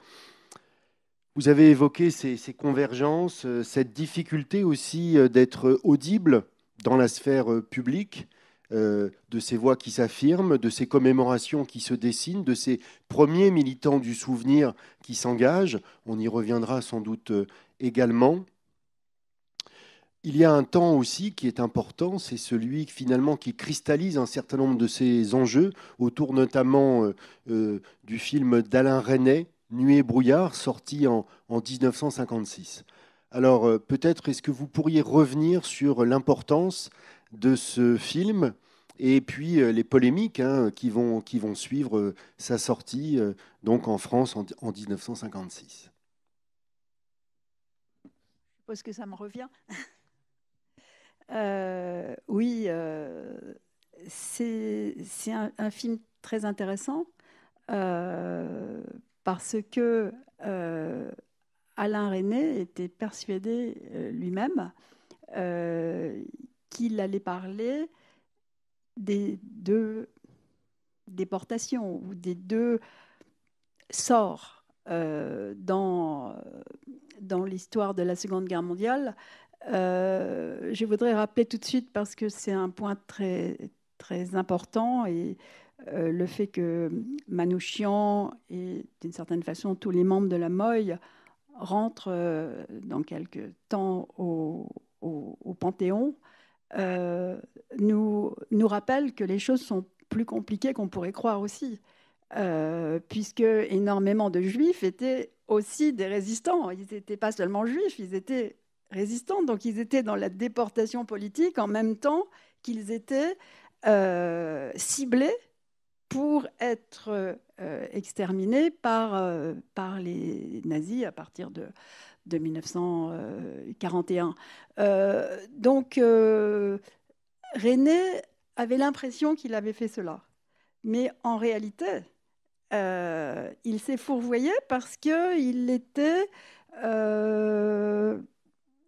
Vous avez évoqué ces convergences, cette difficulté aussi d'être audible dans la sphère publique, de ces voix qui s'affirment, de ces commémorations qui se dessinent, de ces premiers militants du souvenir qui s'engagent. On y reviendra sans doute également. Il y a un temps aussi qui est important, c'est celui finalement qui cristallise un certain nombre de ces enjeux, autour notamment du film d'Alain Resnais, Nuit et brouillard, sorti en 1956. Alors peut-être est-ce que vous pourriez revenir sur l'importance de ce film et puis les polémiques qui vont suivre sa sortie donc en France en 1956. Je suppose que ça me revient. Oui, c'est un film très intéressant parce que Alain Resnais était persuadé lui-même qu'il allait parler des deux déportations ou des deux sorts dans l'histoire de la Seconde Guerre mondiale. Je voudrais rappeler tout de suite, parce que c'est un point très, très important, et le fait que Manouchian et d'une certaine façon tous les membres de la MOI rentrent dans quelques temps au Panthéon, nous rappelle que les choses sont plus compliquées qu'on pourrait croire aussi, puisque énormément de Juifs étaient aussi des résistants. Ils n'étaient pas seulement Juifs, ils étaient résistants, donc ils étaient dans la déportation politique en même temps qu'ils étaient ciblés pour être exterminés par les nazis à partir de 1941. Donc, René avait l'impression qu'il avait fait cela. Mais en réalité, il s'est fourvoyé parce qu'il était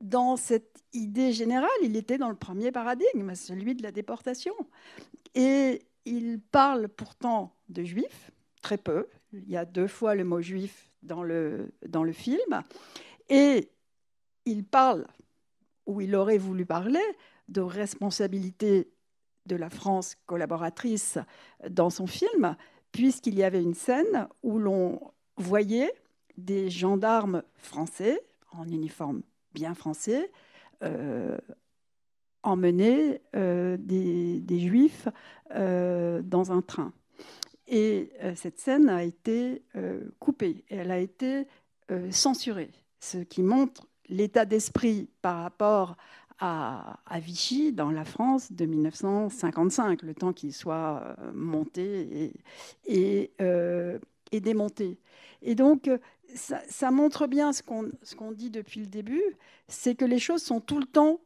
dans cette idée générale, il était dans le premier paradigme, celui de la déportation. Et il parle pourtant de juifs, très peu. Il y a 2 fois le mot juif dans le film. Et il parle, ou il aurait voulu parler, de responsabilité de la France collaboratrice dans son film, puisqu'il y avait une scène où l'on voyait des gendarmes français, en uniforme bien français, emmener des juifs dans un train. Et cette scène a été coupée, et elle a été censurée, ce qui montre l'état d'esprit par rapport à Vichy dans la France de 1955, le temps qu'il soit monté et démonté. Et donc, ça montre bien ce qu'on dit depuis le début, c'est que les choses sont tout le temps,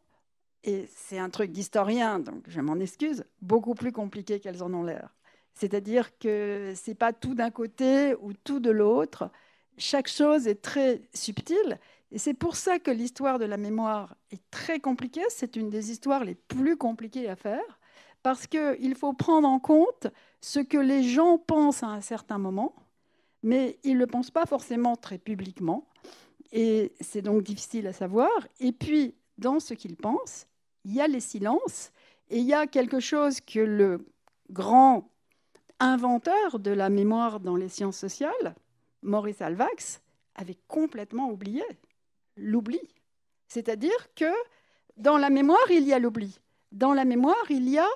et c'est un truc d'historien, donc je m'en excuse, beaucoup plus compliquées qu'elles en ont l'air. C'est-à-dire que ce n'est pas tout d'un côté ou tout de l'autre. Chaque chose est très subtile. Et c'est pour ça que l'histoire de la mémoire est très compliquée. C'est une des histoires les plus compliquées à faire, parce qu'il faut prendre en compte ce que les gens pensent à un certain moment, mais ils ne le pensent pas forcément très publiquement. Et c'est donc difficile à savoir. Et puis, dans ce qu'ils pensent, il y a les silences, et il y a quelque chose que le grand inventeur de la mémoire dans les sciences sociales, Maurice Alvax, avait complètement oublié, l'oubli. C'est-à-dire que dans la mémoire, il y a l'oubli. Dans la mémoire, il y a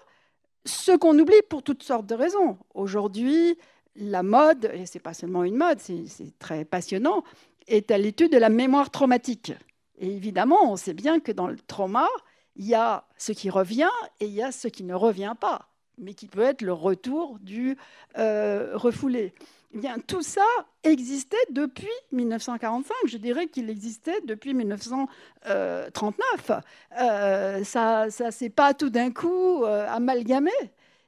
ce qu'on oublie pour toutes sortes de raisons. Aujourd'hui, la mode, et ce n'est pas seulement une mode, c'est très passionnant, est à l'étude de la mémoire traumatique. Et évidemment, on sait bien que dans le trauma, il y a ce qui revient et il y a ce qui ne revient pas, mais qui peut être le retour du refoulé. Eh bien, tout ça existait depuis 1945. Je dirais qu'il existait depuis 1939. Ça ne s'est pas tout d'un coup amalgamé.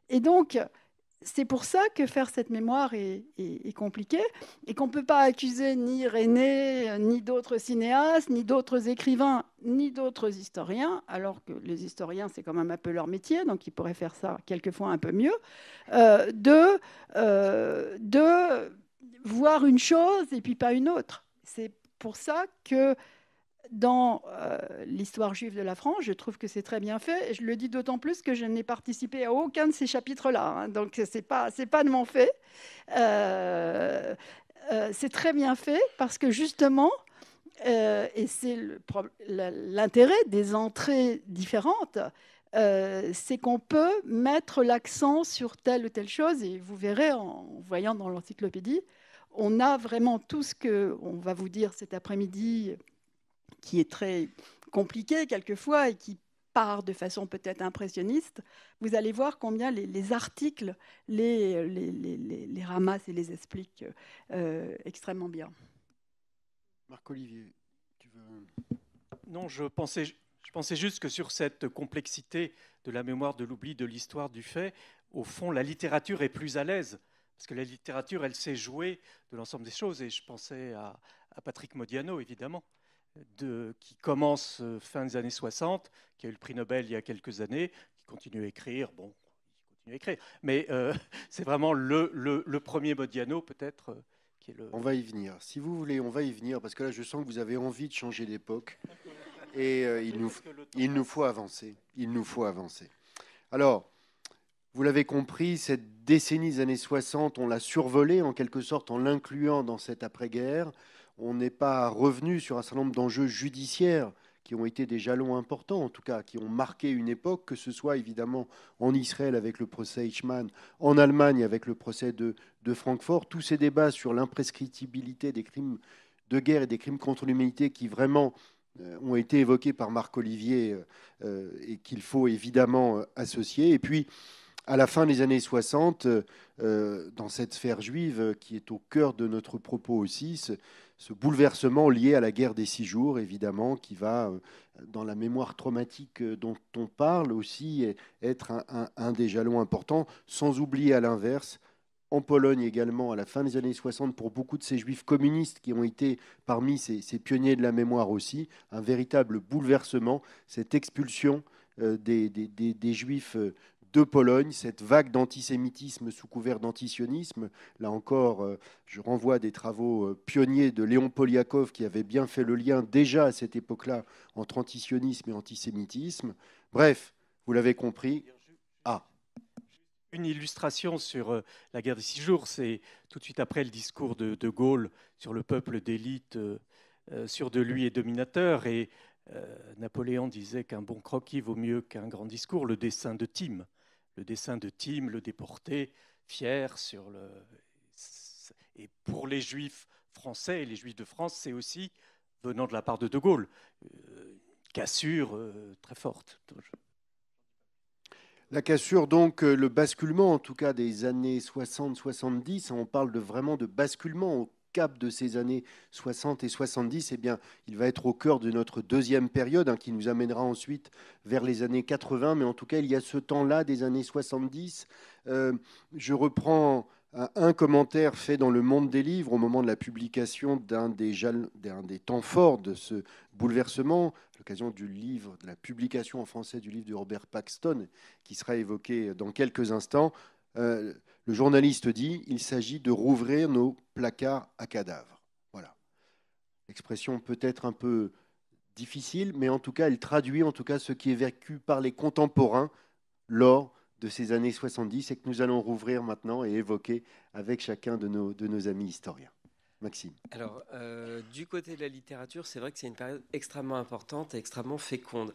Et donc, c'est pour ça que faire cette mémoire est compliqué et qu'on ne peut pas accuser ni René, ni d'autres cinéastes, ni d'autres écrivains, ni d'autres historiens, alors que les historiens, c'est quand même un peu leur métier, donc ils pourraient faire ça quelquefois un peu mieux, de voir une chose et puis pas une autre. C'est pour ça que dans l'histoire juive de la France, je trouve que c'est très bien fait. Et je le dis d'autant plus que je n'ai participé à aucun de ces chapitres-là. Hein, donc, ce n'est pas de mon fait. C'est très bien fait parce que justement, et c'est l'intérêt des entrées différentes, c'est qu'on peut mettre l'accent sur telle ou telle chose. Et vous verrez, en voyant dans l'encyclopédie, on a vraiment tout ce qu'on va vous dire cet après-midi, qui est très compliqué quelquefois et qui part de façon peut-être impressionniste. Vous allez voir combien les articles les ramassent et les expliquent extrêmement bien. Marc-Olivier, tu veux... Non, je pensais juste que sur cette complexité de la mémoire, de l'oubli, de l'histoire, du fait, au fond, la littérature est plus à l'aise. Parce que la littérature, elle sait jouer de l'ensemble des choses. Et je pensais à Patrick Modiano, évidemment, qui commence fin des années 60, qui a eu le prix Nobel il y a quelques années, qui continue à écrire. Bon, il continue à écrire. Mais c'est vraiment le premier Modiano, peut-être, qui est le... On va y venir. Si vous voulez, on va y venir, parce que là, je sens que vous avez envie de changer d'époque. Et il nous faut avancer. Il nous faut avancer. Alors, vous l'avez compris, cette décennie des années 60, on l'a survolée, en quelque sorte, en l'incluant dans cette après-guerre. On n'est pas revenu sur un certain nombre d'enjeux judiciaires qui ont été des jalons importants, en tout cas, qui ont marqué une époque, que ce soit évidemment en Israël avec le procès Eichmann, en Allemagne avec le procès de Francfort. Tous ces débats sur l'imprescriptibilité des crimes de guerre et des crimes contre l'humanité qui vraiment ont été évoqués par Marc-Olivier et qu'il faut évidemment associer. Et puis, à la fin des années 60, dans cette sphère juive qui est au cœur de notre propos aussi, ce bouleversement lié à la guerre des 6 jours, évidemment, qui va, dans la mémoire traumatique dont on parle aussi, être un des jalons importants, sans oublier à l'inverse, en Pologne également, à la fin des années 60, pour beaucoup de ces juifs communistes qui ont été parmi ces pionniers de la mémoire aussi, un véritable bouleversement, cette expulsion des juifs de Pologne, cette vague d'antisémitisme sous couvert d'antisionisme. Là encore, je renvoie à des travaux pionniers de Léon Poliakov qui avait bien fait le lien déjà à cette époque-là entre antisionisme et antisémitisme. Bref, vous l'avez compris. Ah. Une illustration sur la guerre des 6 jours, c'est tout de suite après le discours de De Gaulle sur le peuple d'élite, sûr de lui et dominateur. Et Napoléon disait qu'un bon croquis vaut mieux qu'un grand discours. Le dessin de Tim, le déporté, fier sur le. Et pour les Juifs français et les Juifs de France, c'est aussi venant de la part de De Gaulle, cassure très forte. La cassure, donc, le basculement, en tout cas des années 60-70, on parle vraiment de basculement au cap de ces années 60 et 70, eh bien, il va être au cœur de notre deuxième période, qui nous amènera ensuite vers les années 80, mais en tout cas, il y a ce temps-là des années 70. Je reprends un commentaire fait dans Le Monde des Livres au moment de la publication d'un des temps forts de ce bouleversement, à l'occasion du livre, de la publication en français du livre de Robert Paxton, qui sera évoqué dans quelques instants. Le journaliste dit « Il s'agit de rouvrir nos placards à cadavres ». Voilà. L'expression peut être un peu difficile, mais en tout cas, elle traduit ce qui est vécu par les contemporains lors de ces années 70 et que nous allons rouvrir maintenant et évoquer avec chacun de nos amis historiens. Maxime. Alors, du côté de la littérature, c'est vrai que c'est une période extrêmement importante et extrêmement féconde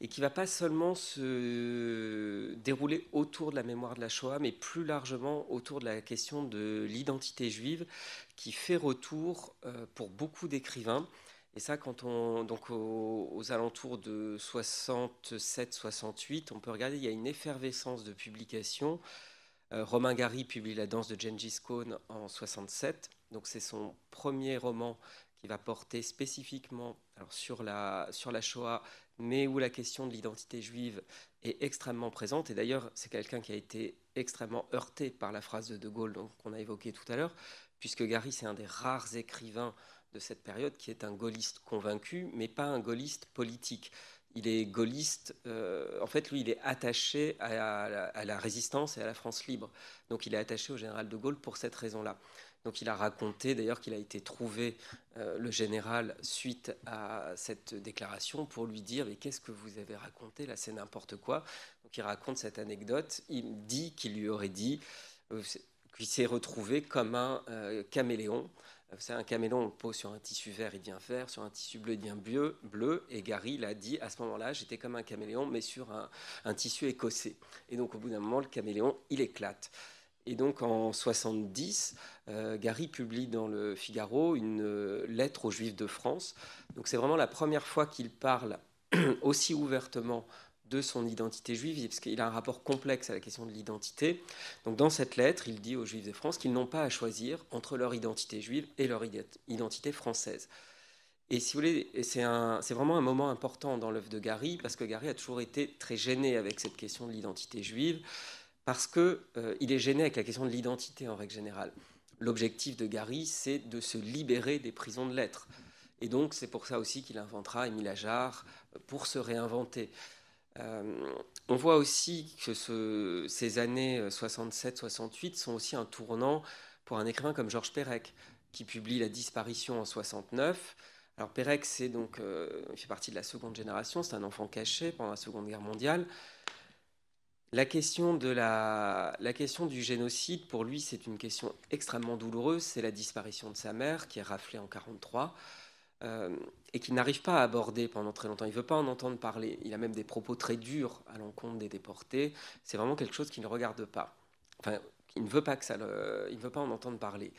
et qui ne va pas seulement se dérouler autour de la mémoire de la Shoah, mais plus largement autour de la question de l'identité juive qui fait retour pour beaucoup d'écrivains. Et ça, quand donc aux alentours de 67-68, on peut regarder, il y a une effervescence de publications. Romain Gary publie La danse de Gengis Khan en 67. Donc c'est son premier roman qui va porter spécifiquement sur la Shoah, mais où la question de l'identité juive est extrêmement présente. Et d'ailleurs, c'est quelqu'un qui a été extrêmement heurté par la phrase de De Gaulle qu'on a évoquée tout à l'heure, puisque Gary, c'est un des rares écrivains de cette période qui est un gaulliste convaincu, mais pas un gaulliste politique. Il est gaulliste, en fait, lui, il est attaché à la résistance et à la France libre. Donc, il est attaché au général de Gaulle pour cette raison-là. Donc, il a raconté, d'ailleurs, qu'il a été trouvé, le général, suite à cette déclaration, pour lui dire « Mais qu'est-ce que vous avez raconté? Là, c'est n'importe quoi. » Donc, il raconte cette anecdote. Il dit qu'il lui aurait dit qu'il s'est retrouvé comme un caméléon. C'est un caméléon, on le pose sur un tissu vert, il devient vert, sur un tissu bleu, il devient bleu. Et Gary l'a dit, à ce moment-là, j'étais comme un caméléon, mais sur un tissu écossais. Et donc, au bout d'un moment, le caméléon, il éclate. Et donc, en 70, Gary publie dans le Figaro une lettre aux Juifs de France. Donc, c'est vraiment la première fois qu'il parle aussi ouvertement de son identité juive, parce qu'il a un rapport complexe à la question de l'identité. Donc dans cette lettre, il dit aux Juifs de France qu'ils n'ont pas à choisir entre leur identité juive et leur identité française. Et si vous voulez, c'est vraiment un moment important dans l'œuvre de Gary, parce que Gary a toujours été très gêné avec cette question de l'identité juive, parce qu'il est gêné avec la question de l'identité en règle générale. L'objectif de Gary, c'est de se libérer des prisons de lettres. Et donc c'est pour ça aussi qu'il inventera Émile Ajar pour se réinventer. On voit aussi que ces années 67-68 sont aussi un tournant pour un écrivain comme Georges Perec, qui publie La disparition en 69. Alors Perec, il fait partie de la seconde génération, c'est un enfant caché pendant la Seconde Guerre mondiale. La question du génocide, pour lui, c'est une question extrêmement douloureuse. C'est la disparition de sa mère, qui est raflée en 1943. Et qu'il n'arrive pas à aborder pendant très longtemps. Il ne veut pas en entendre parler. Il a même des propos très durs à l'encontre des déportés. C'est vraiment quelque chose qu'il ne regarde pas. Enfin, il ne veut pas en entendre parler.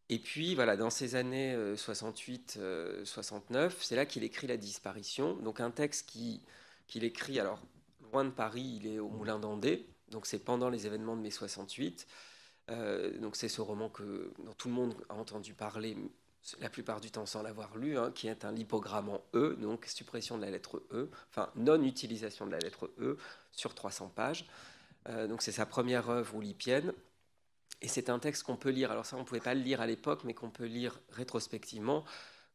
Et puis, voilà, dans ces années 68-69, c'est là qu'il écrit La disparition. Donc un texte qu'il écrit, alors, loin de Paris, il est au Moulin d'Andé, Donc c'est pendant les événements de mai 68. Donc c'est ce roman dont tout le monde a entendu parler, la plupart du temps sans l'avoir lu, qui est un lipogramme en E, donc suppression de la lettre E, enfin non-utilisation de la lettre E sur 300 pages. Donc c'est sa première œuvre oulipienne. Et c'est un texte qu'on peut lire, alors ça on ne pouvait pas le lire à l'époque, mais qu'on peut lire rétrospectivement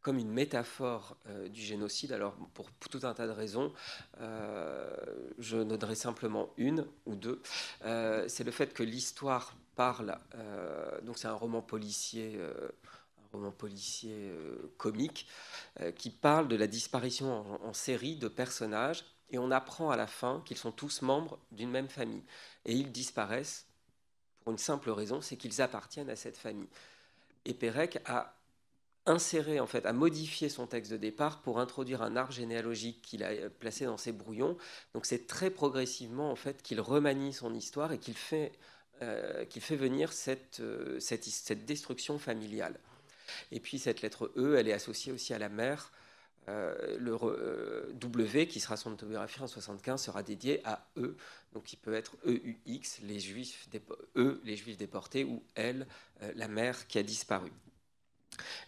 comme une métaphore du génocide. Alors pour tout un tas de raisons, je donnerai simplement une ou deux. C'est le fait que l'histoire parle, donc c'est un roman policier comique, qui parle de la disparition en série de personnages, et on apprend à la fin qu'ils sont tous membres d'une même famille. Et ils disparaissent pour une simple raison, c'est qu'ils appartiennent à cette famille. Et Pérec a inséré, en fait, a modifié son texte de départ pour introduire un arbre généalogique qu'il a placé dans ses brouillons. Donc c'est très progressivement, en fait, qu'il remanie son histoire et qu'il fait venir cette destruction familiale. Et puis cette lettre E, elle est associée aussi à la mère. W, qui sera son autobiographie en 75, sera dédié à E, donc il peut être EUX, les juifs déportés, ou elle, la mère qui a disparu.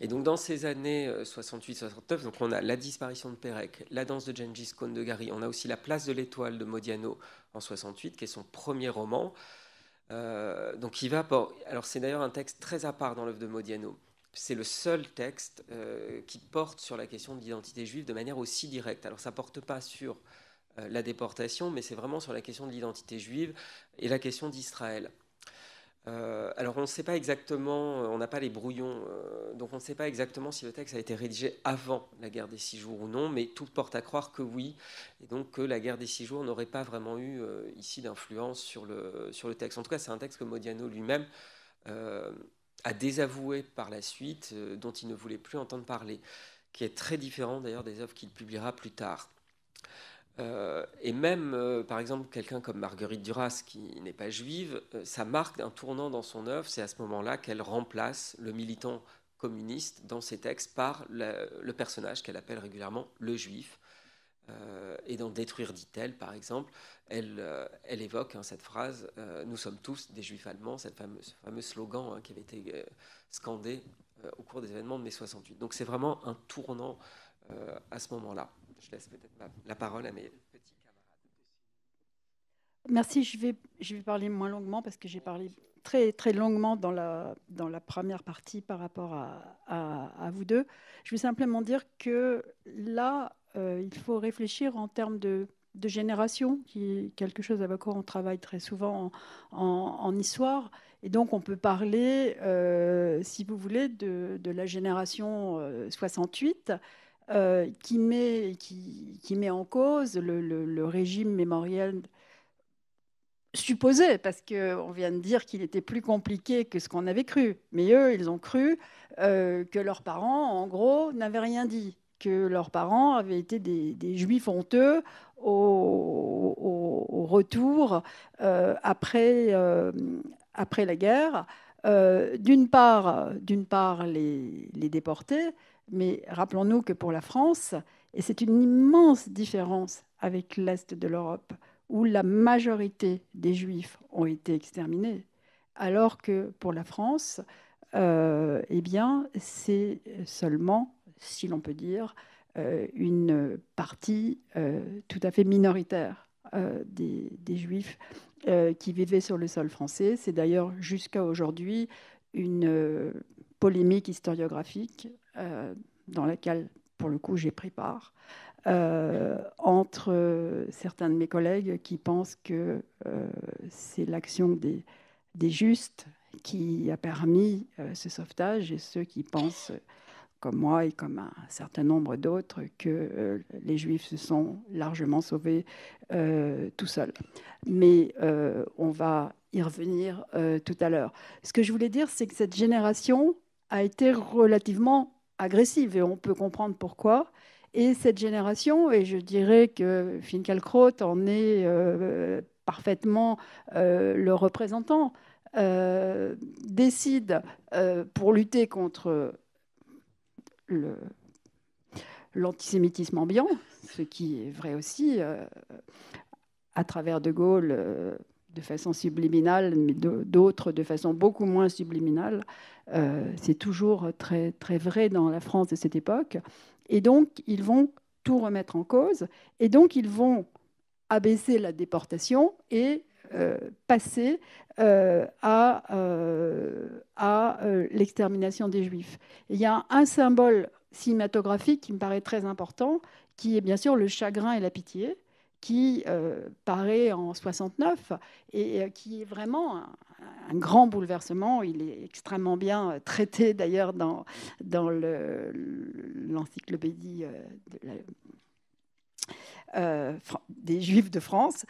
Et donc dans ces années 68-69, donc on a la disparition de Pérec, la danse de Gengis Khan de Gary, on a aussi la place de l'étoile de Modiano en 68, qui est son premier roman. Donc il va alors c'est d'ailleurs un texte très à part dans l'œuvre de Modiano. C'est le seul texte qui porte sur la question de l'identité juive de manière aussi directe. Alors ça ne porte pas sur la déportation, mais c'est vraiment sur la question de l'identité juive et la question d'Israël. Alors on ne sait pas exactement, on n'a pas les brouillons, donc on ne sait pas exactement si le texte a été rédigé avant la guerre des 6 jours ou non, mais tout porte à croire que oui, et donc que la guerre des 6 jours n'aurait pas vraiment eu ici d'influence sur le texte. En tout cas, c'est un texte que Modiano lui-même a désavoué par la suite, dont il ne voulait plus entendre parler, qui est très différent d'ailleurs des œuvres qu'il publiera plus tard. Et même, par exemple, quelqu'un comme Marguerite Duras, qui n'est pas juive, ça marque un tournant dans son œuvre. C'est à ce moment-là qu'elle remplace le militant communiste dans ses textes par le personnage qu'elle appelle régulièrement le juif. Et dans Détruire, dit-elle, par exemple, elle évoque cette phrase « Nous sommes tous des juifs allemands », ce fameux slogan qui avait été scandé au cours des événements de mai 68. Donc c'est vraiment un tournant à ce moment-là. Je laisse peut-être la parole à mes petits camarades. Merci, je vais parler moins longuement parce que j'ai parlé très, très longuement dans la première partie par rapport à vous deux. Je vais simplement dire que là, il faut réfléchir en termes de génération, qui est quelque chose avec quoi on travaille très souvent en histoire. Et donc, on peut parler, si vous voulez, de la génération 68, qui met en cause le régime mémoriel supposé, parce qu'on vient de dire qu'il était plus compliqué que ce qu'on avait cru. Mais eux, ils ont cru que leurs parents, en gros, n'avaient rien dit, que leurs parents avaient été des juifs honteux au retour après la guerre. D'une part les déportés, mais rappelons-nous que pour la France, et c'est une immense différence avec l'Est de l'Europe, où la majorité des Juifs ont été exterminés, alors que pour la France, eh bien, c'est seulement, si l'on peut dire, une partie tout à fait minoritaire des Juifs qui vivaient sur le sol français. C'est d'ailleurs jusqu'à aujourd'hui une polémique historiographique dans laquelle, pour le coup, j'ai pris part, entre certains de mes collègues qui pensent que c'est l'action des justes qui a permis ce sauvetage, et ceux qui pensent, comme moi et comme un certain nombre d'autres, que les Juifs se sont largement sauvés tout seuls. Mais on va y revenir tout à l'heure. Ce que je voulais dire, c'est que cette génération a été relativement agressive, et on peut comprendre pourquoi. Et cette génération, et je dirais que Finkielkraut en est parfaitement le représentant, décide, pour lutter contre l'antisémitisme ambiant, ce qui est vrai aussi, à travers De Gaulle, de façon subliminale, mais d'autres de façon beaucoup moins subliminale. C'est toujours très, très vrai dans la France de cette époque. Et donc, ils vont tout remettre en cause. Et donc, ils vont abaisser la déportation et passer à l'extermination des Juifs. Et il y a un symbole cinématographique qui me paraît très important, qui est bien sûr le chagrin et la pitié, qui paraît en 69 et qui est vraiment un grand bouleversement. Il est extrêmement bien traité d'ailleurs dans l'encyclopédie des Juifs de France,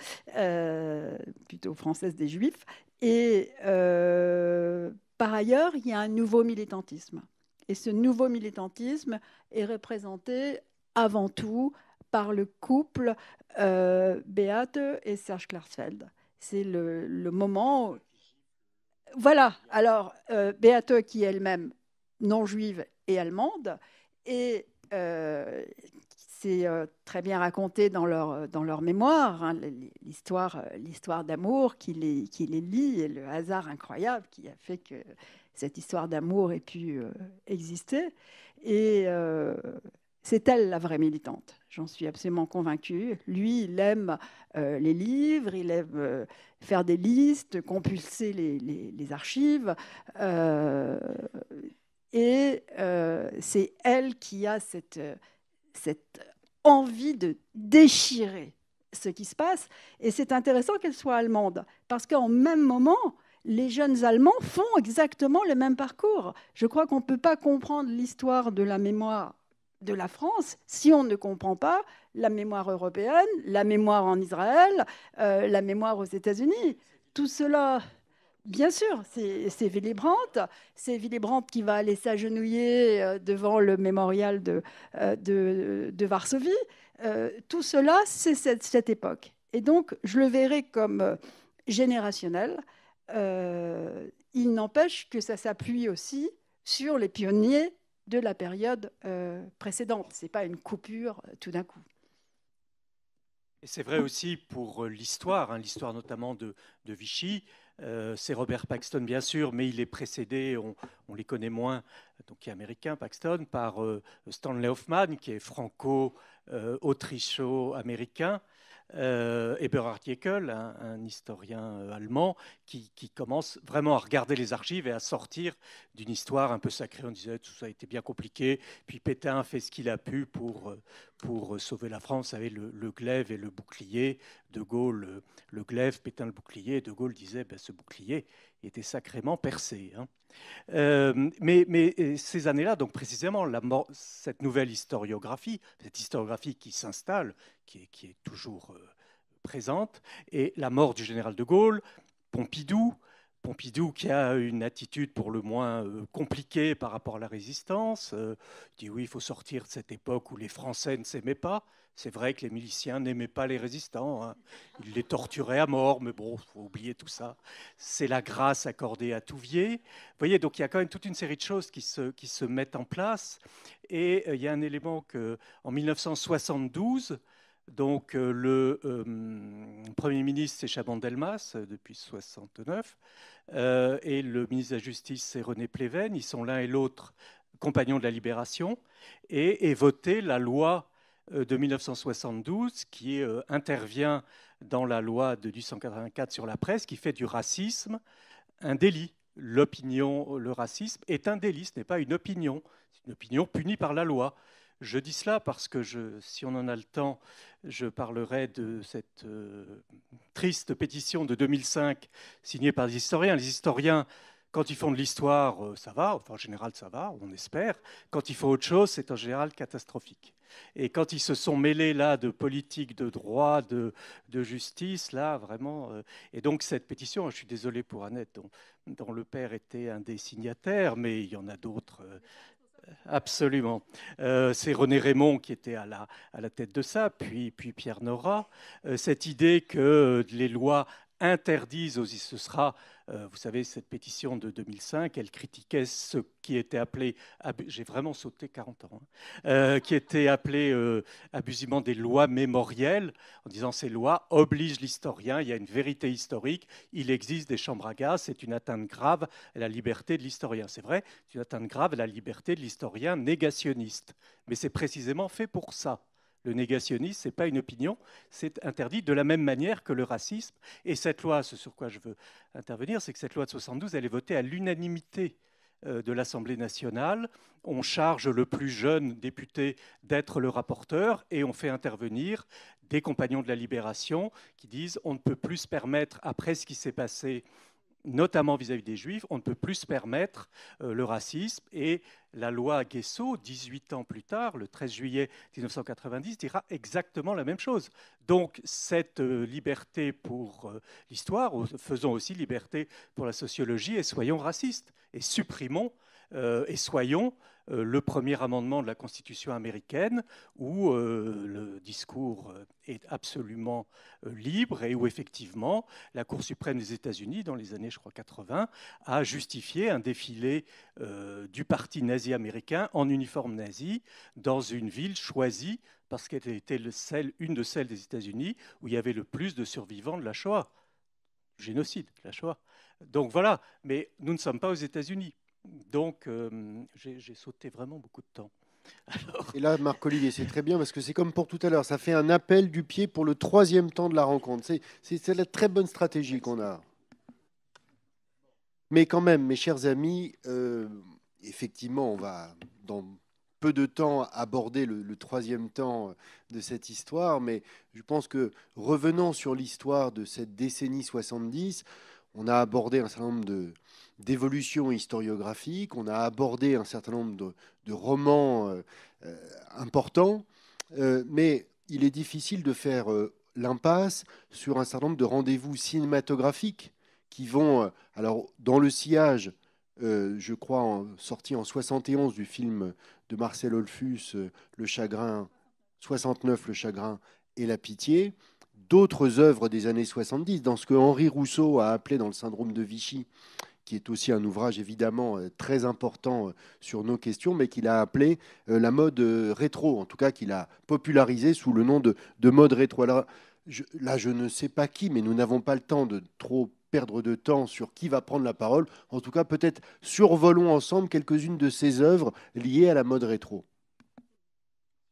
plutôt française des Juifs. Et par ailleurs, il y a un nouveau militantisme. Et ce nouveau militantisme est représenté avant tout par le couple Beate et Serge Klarsfeld. C'est le moment... Voilà, alors Beate qui est elle-même non-juive et allemande, et c'est très bien raconté dans leur mémoire, hein, l'histoire d'amour qui les lie, et le hasard incroyable qui a fait que cette histoire d'amour ait pu exister. Et c'est elle la vraie militante, j'en suis absolument convaincue. Lui, il aime les livres, il aime faire des listes, compulser les archives. Et c'est elle qui a cette envie de déchirer ce qui se passe. Et c'est intéressant qu'elle soit allemande, parce qu'en même moment, les jeunes Allemands font exactement le même parcours. Je crois qu'on ne peut pas comprendre l'histoire de la mémoire de la France si on ne comprend pas la mémoire européenne, la mémoire en Israël, la mémoire aux États-Unis. Tout cela, bien sûr, c'est Willy Brandt. C'est Willy Brandt qui va aller s'agenouiller devant le mémorial de Varsovie. Tout cela, c'est cette époque. Et donc, je le verrai comme générationnel. Il n'empêche que ça s'appuie aussi sur les pionniers de la période précédente. Ce n'est pas une coupure tout d'un coup. Et c'est vrai aussi pour l'histoire, hein, l'histoire notamment de Vichy. C'est Robert Paxton, bien sûr, mais il est précédé, on les connaît moins, donc qui est américain, Paxton, par Stanley Hoffmann, qui est franco-autricho-américain. Eberhard Jäckel, un historien allemand, qui commence vraiment à regarder les archives et à sortir d'une histoire un peu sacrée. On disait tout ça a été bien compliqué, puis Pétain a fait ce qu'il a pu pour sauver la France avec le glaive et le bouclier. De Gaulle, le glaive, Pétain le bouclier. De Gaulle disait ce bouclier était sacrément percé. Hein. Mais ces années-là, donc précisément, cette nouvelle historiographie, cette historiographie qui s'installe, qui est toujours présente, et la mort du général de Gaulle, Pompidou qui a une attitude pour le moins compliquée par rapport à la résistance, dit oui, il faut sortir de cette époque où les Français ne s'aimaient pas. C'est vrai que les miliciens n'aimaient pas les résistants, hein. Ils les torturaient à mort, mais bon, il faut oublier tout ça. C'est la grâce accordée à Touvier. Vous voyez, donc il y a quand même toute une série de choses qui se mettent en place. Et il y a un élément qu'en 1972, donc le Premier ministre, c'est Chaban-Delmas, depuis 1969, et le ministre de la Justice, c'est René Pleven. Ils sont l'un et l'autre compagnons de la Libération, et voté la loi de 1972 qui intervient dans la loi de 1884 sur la presse, qui fait du racisme un délit. Le racisme est un délit, ce n'est pas une opinion. C'est une opinion punie par la loi. Je dis cela parce que, si on en a le temps, je parlerai de cette triste pétition de 2005 signée par des historiens. Les historiens, quand ils font de l'histoire, ça va, enfin, en général ça va, on espère. Quand ils font autre chose, c'est en général catastrophique. Et quand ils se sont mêlés là de politique, de droit, de justice, là vraiment... Et donc cette pétition, je suis désolé pour Annette, dont le père était un des signataires, mais il y en a d'autres... Absolument. C'est René Raymond qui était à la tête de ça, puis Pierre Nora. Cette idée que les lois interdisent aussi, ce sera, vous savez, cette pétition de 2005, elle critiquait ce qui était appelé, j'ai vraiment sauté 40 ans, qui était appelé abusivement des lois mémorielles, en disant ces lois obligent l'historien, il y a une vérité historique, il existe des chambres à gaz, c'est une atteinte grave à la liberté de l'historien. C'est vrai, c'est une atteinte grave à la liberté de l'historien négationniste, mais c'est précisément fait pour ça. Le négationnisme, ce n'est pas une opinion, c'est interdit de la même manière que le racisme. Et cette loi, ce sur quoi je veux intervenir, c'est que cette loi de 72, elle est votée à l'unanimité de l'Assemblée nationale. On charge le plus jeune député d'être le rapporteur et on fait intervenir des compagnons de la Libération qui disent on ne peut plus se permettre, après ce qui s'est passé, notamment vis-à-vis des Juifs, on ne peut plus se permettre le racisme. Et la loi Guesso, 18 ans plus tard, le 13 juillet 1990, dira exactement la même chose. Donc cette liberté pour l'histoire, faisons aussi liberté pour la sociologie et soyons racistes. Et supprimons et soyons le premier amendement de la Constitution américaine où le discours est absolument libre et où effectivement la Cour suprême des États-Unis, dans les années, je crois, 80, a justifié un défilé du parti nazi américain en uniforme nazi dans une ville choisie parce qu'elle était une de celles des États-Unis où il y avait le plus de survivants de la Shoah, du génocide, de la Shoah. Donc voilà, mais nous ne sommes pas aux États-Unis. Donc, j'ai sauté vraiment beaucoup de temps. Alors... Et là, Marc-Olivier, c'est très bien parce que c'est comme pour tout à l'heure, ça fait un appel du pied pour le troisième temps de la rencontre. C'est la très bonne stratégie qu'on a. Mais quand même, mes chers amis, effectivement, on va dans peu de temps aborder le troisième temps de cette histoire, mais je pense que revenant sur l'histoire de cette décennie 70, on a abordé un certain nombre d'évolutions historiographiques, on a abordé un certain nombre de romans importants, mais il est difficile de faire l'impasse sur un certain nombre de rendez-vous cinématographiques qui vont, alors dans le sillage, je crois, sorti en 71 du film de Marcel Olfus, Le Chagrin, 69, Le Chagrin et la Pitié, d'autres œuvres des années 70, dans ce que Henri Rousseau a appelé dans le syndrome de Vichy, qui est aussi un ouvrage évidemment très important sur nos questions, mais qu'il a appelé la mode rétro, en tout cas qu'il a popularisé sous le nom de mode rétro. Alors, là, je ne sais pas qui, mais nous n'avons pas le temps de trop perdre de temps sur qui va prendre la parole. En tout cas, peut-être survolons ensemble quelques-unes de ces œuvres liées à la mode rétro.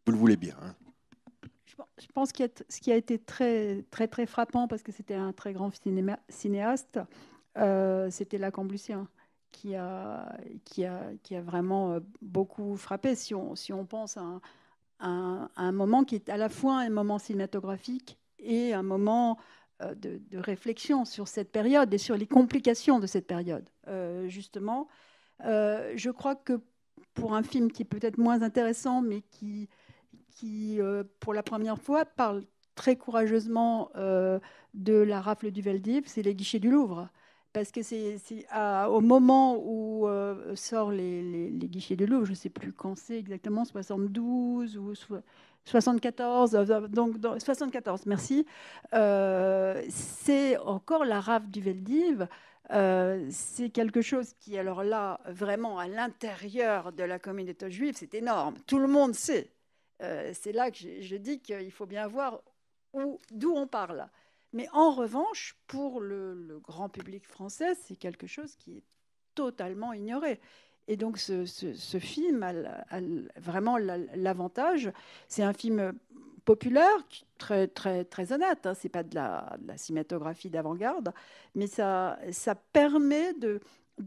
Vous le voulez bien, hein. Je pense que ce qui a été très, très, très frappant, parce que c'était un très grand cinéaste, c'était Lacambucien, qui a vraiment beaucoup frappé. Si on pense à un moment qui est à la fois un moment cinématographique et un moment de réflexion sur cette période et sur les complications de cette période. Justement, je crois que pour un film qui est peut-être moins intéressant, mais qui pour la première fois, parle très courageusement de la rafle du Veldiv, c'est les guichets du Louvre. Parce que c'est au moment où sortent les guichets du Louvre, je ne sais plus quand c'est exactement, 72 ou 74, donc 74, merci. C'est encore la rafle du Veldiv. C'est quelque chose qui, alors là, vraiment à l'intérieur de la communauté juive, c'est énorme. Tout le monde sait. C'est là que je dis qu'il faut bien voir d'où on parle. Mais en revanche, pour le grand public français, c'est quelque chose qui est totalement ignoré. Et donc ce film a vraiment l'avantage. C'est un film populaire, très, très, très honnête. Hein. Ce n'est pas de la cinématographie d'avant-garde, mais ça permet de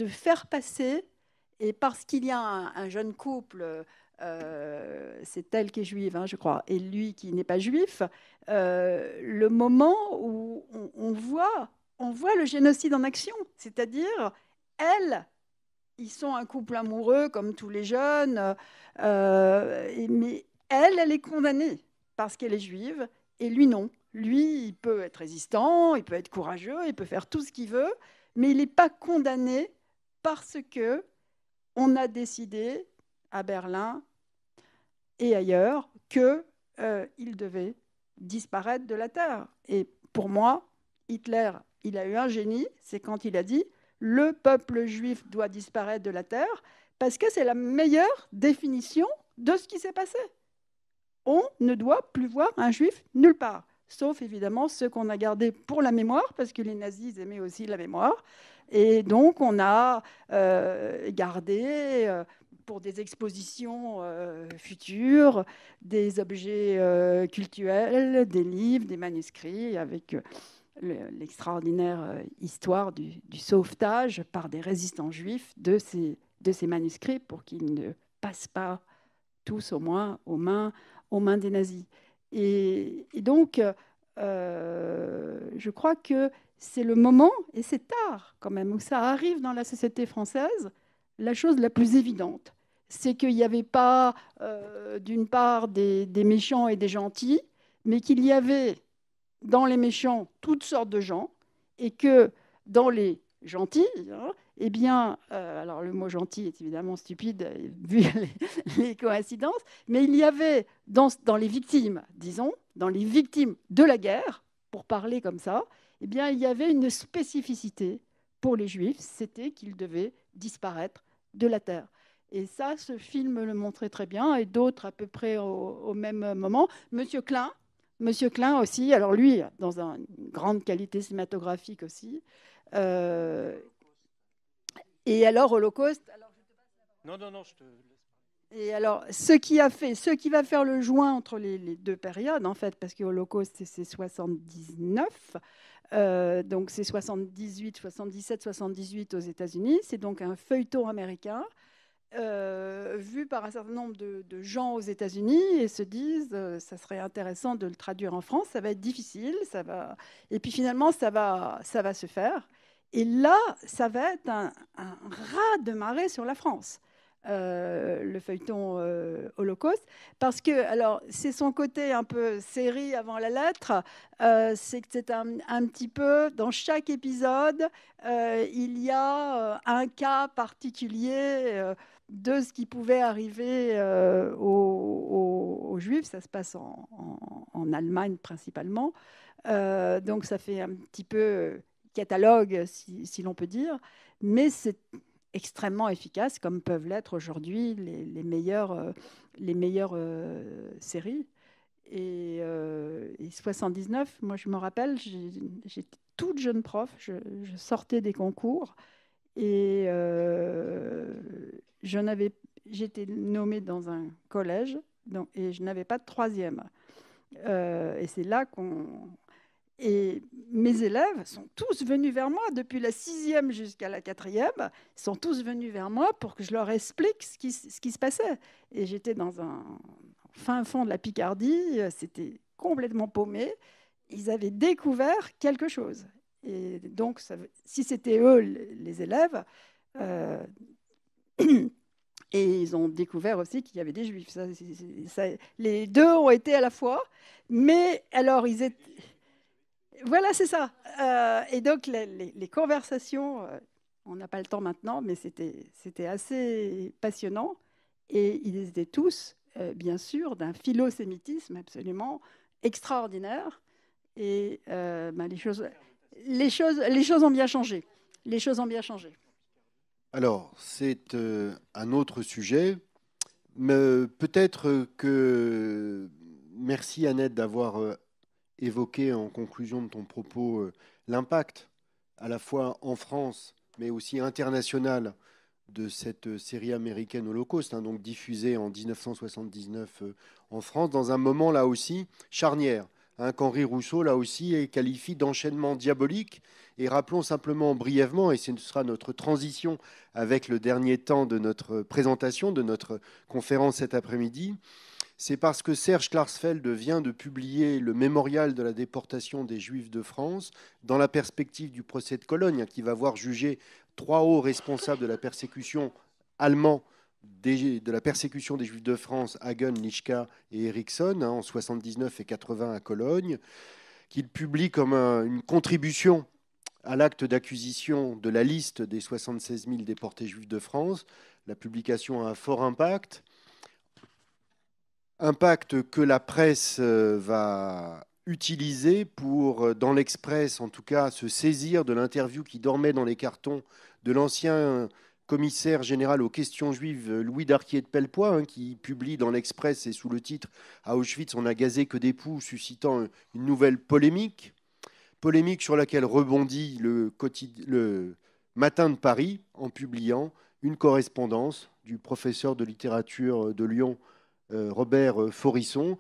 faire passer, et parce qu'il y a un jeune couple... c'est elle qui est juive, hein, je crois, et lui qui n'est pas juif, le moment où on voit le génocide en action. C'est-à-dire, ils sont un couple amoureux comme tous les jeunes, mais elle est condamnée parce qu'elle est juive, et lui non. Lui, il peut être résistant, il peut être courageux, il peut faire tout ce qu'il veut, mais il n'est pas condamné parce que on a décidé à Berlin et ailleurs qu'il devait disparaître de la Terre. Et pour moi, Hitler il a eu un génie, c'est quand il a dit « le peuple juif doit disparaître de la terre », parce que c'est la meilleure définition de ce qui s'est passé. On ne doit plus voir un juif nulle part, sauf évidemment ceux qu'on a gardés pour la mémoire, parce que les nazis aimaient aussi la mémoire. Et donc on a gardé pour des expositions futures des objets cultuels, des livres, des manuscrits, avec l'extraordinaire histoire du sauvetage par des résistants juifs de ces manuscrits pour qu'ils ne passent pas tous au moins aux mains des nazis. Et donc, je crois que c'est le moment, et c'est tard quand même, où ça arrive dans la société française, la chose la plus évidente. C'est qu'il n'y avait pas, d'une part, des méchants et des gentils, mais qu'il y avait dans les méchants toutes sortes de gens, et que dans les gentils, eh bien, alors le mot gentil est évidemment stupide vu les coïncidences, mais il y avait dans les victimes, disons, dans les victimes de la guerre, pour parler comme ça, eh bien, il y avait une spécificité pour les Juifs, c'était qu'ils devaient disparaître de la terre. Et ça, ce film le montrait très bien, et d'autres à peu près au même moment. Monsieur Klein aussi, alors lui, dans une grande qualité cinématographique aussi. Et alors, Holocauste. Non, je te laisse. Et alors, ce qui va faire le joint entre les deux périodes, en fait, parce que Holocauste, c'est 79, donc c'est 78, 77, 78 aux États-Unis. C'est donc un feuilleton américain vu par un certain nombre de gens aux États-Unis et se disent ça serait intéressant de le traduire en France, ça va être difficile, et puis finalement ça va se faire. Et là, ça va être un raz-de-marée sur la France. Le feuilleton Holocauste, parce que alors c'est son côté un peu série avant la lettre, c'est que c'est un petit peu dans chaque épisode il y a un cas particulier de ce qui pouvait arriver aux Juifs. Ça se passe en Allemagne principalement, donc ça fait un petit peu catalogue si l'on peut dire, mais c'est extrêmement efficaces, comme peuvent l'être aujourd'hui les meilleures séries. Et 79, moi je me rappelle, j'étais toute jeune prof, je sortais des concours et j'étais nommée dans un collège et je n'avais pas de troisième. Et c'est là Et mes élèves sont tous venus vers moi, depuis la 6e jusqu'à la 4e, sont tous venus vers moi pour que je leur explique ce qui se passait. Et j'étais dans un fin fond de la Picardie, c'était complètement paumé. Ils avaient découvert quelque chose. Et donc, si c'était eux, les élèves, et ils ont découvert aussi qu'il y avait des Juifs. Les deux ont été à la fois, mais alors ils étaient... Voilà, c'est ça. Et donc, les conversations, on n'a pas le temps maintenant, mais c'était assez passionnant. Et ils étaient tous, bien sûr, d'un philosémitisme absolument extraordinaire. Et les choses ont bien changé. Les choses ont bien changé. Alors, c'est un autre sujet. Mais peut-être que... Merci Annette d'avoir... évoquer en conclusion de ton propos l'impact à la fois en France mais aussi international de cette série américaine Holocauste, donc diffusée en 1979 en France, dans un moment là aussi charnière, qu'Henri Rousseau là aussi qualifie d'enchaînement diabolique. Et rappelons simplement brièvement, et ce sera notre transition avec le dernier temps de notre présentation, de notre conférence cet après-midi, c'est parce que Serge Klarsfeld vient de publier le mémorial de la déportation des Juifs de France dans la perspective du procès de Cologne, qui va voir juger 3 hauts responsables de la persécution allemands de la persécution des Juifs de France, Hagen, Lischka et Erickson, en 79 et 80 à Cologne, qu'il publie comme une contribution à l'acte d'acquisition de la liste des 76 000 déportés Juifs de France. La publication a un fort impact que la presse va utilisé pour, dans l'Express en tout cas, se saisir de l'interview qui dormait dans les cartons de l'ancien commissaire général aux questions juives, Louis Darquier de Pellepoix, hein, qui publie dans l'Express et sous le titre « À Auschwitz, on n'a gazé que des poux », suscitant une nouvelle polémique. Polémique sur laquelle rebondit le Matin de Paris en publiant une correspondance du professeur de littérature de Lyon, Robert Forisson.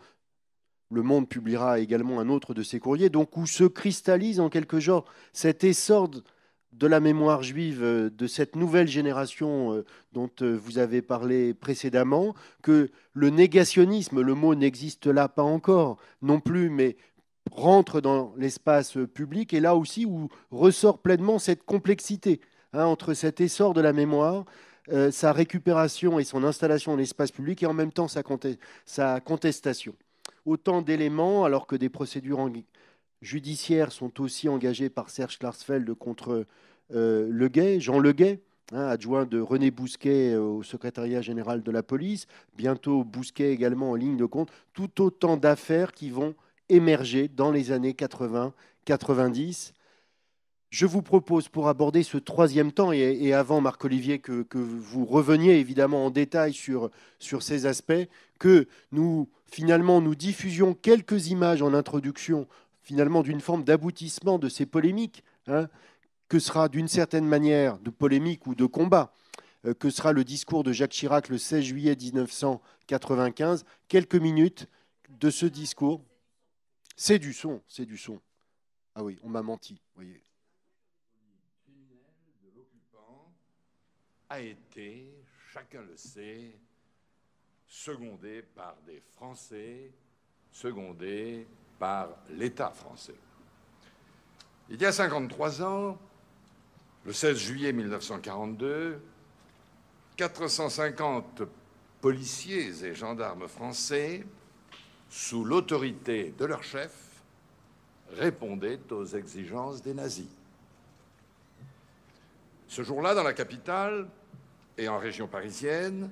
Le Monde publiera également un autre de ses courriers, donc où se cristallise en quelque genre cet essor de la mémoire juive de cette nouvelle génération dont vous avez parlé précédemment, que le négationnisme, le mot n'existe là pas encore non plus, mais rentre dans l'espace public, et là aussi où ressort pleinement cette complexité entre cet essor de la mémoire, sa récupération et son installation dans l'espace public, et en même temps sa contestation. Autant d'éléments, alors que des procédures judiciaires sont aussi engagées par Serge Klarsfeld contre Jean Leguet, adjoint de René Bousquet au secrétariat général de la police, bientôt Bousquet également en ligne de compte, tout autant d'affaires qui vont émerger dans les années 80-90. Je vous propose, pour aborder ce troisième temps, et avant, Marc-Olivier, que vous reveniez évidemment en détail sur ces aspects, que nous diffusions quelques images en introduction, finalement, d'une forme d'aboutissement de ces polémiques, que sera d'une certaine manière de polémique ou de combat, que sera le discours de Jacques Chirac le 16 juillet 1995. Quelques minutes de ce discours. C'est du son, c'est du son. Ah oui, on m'a menti, voyez. A été, chacun le sait, secondé par des Français, secondé par l'État français. Il y a 53 ans, le 16 juillet 1942, 450 policiers et gendarmes français, sous l'autorité de leur chef, répondaient aux exigences des nazis. Ce jour-là, dans la capitale et en région parisienne,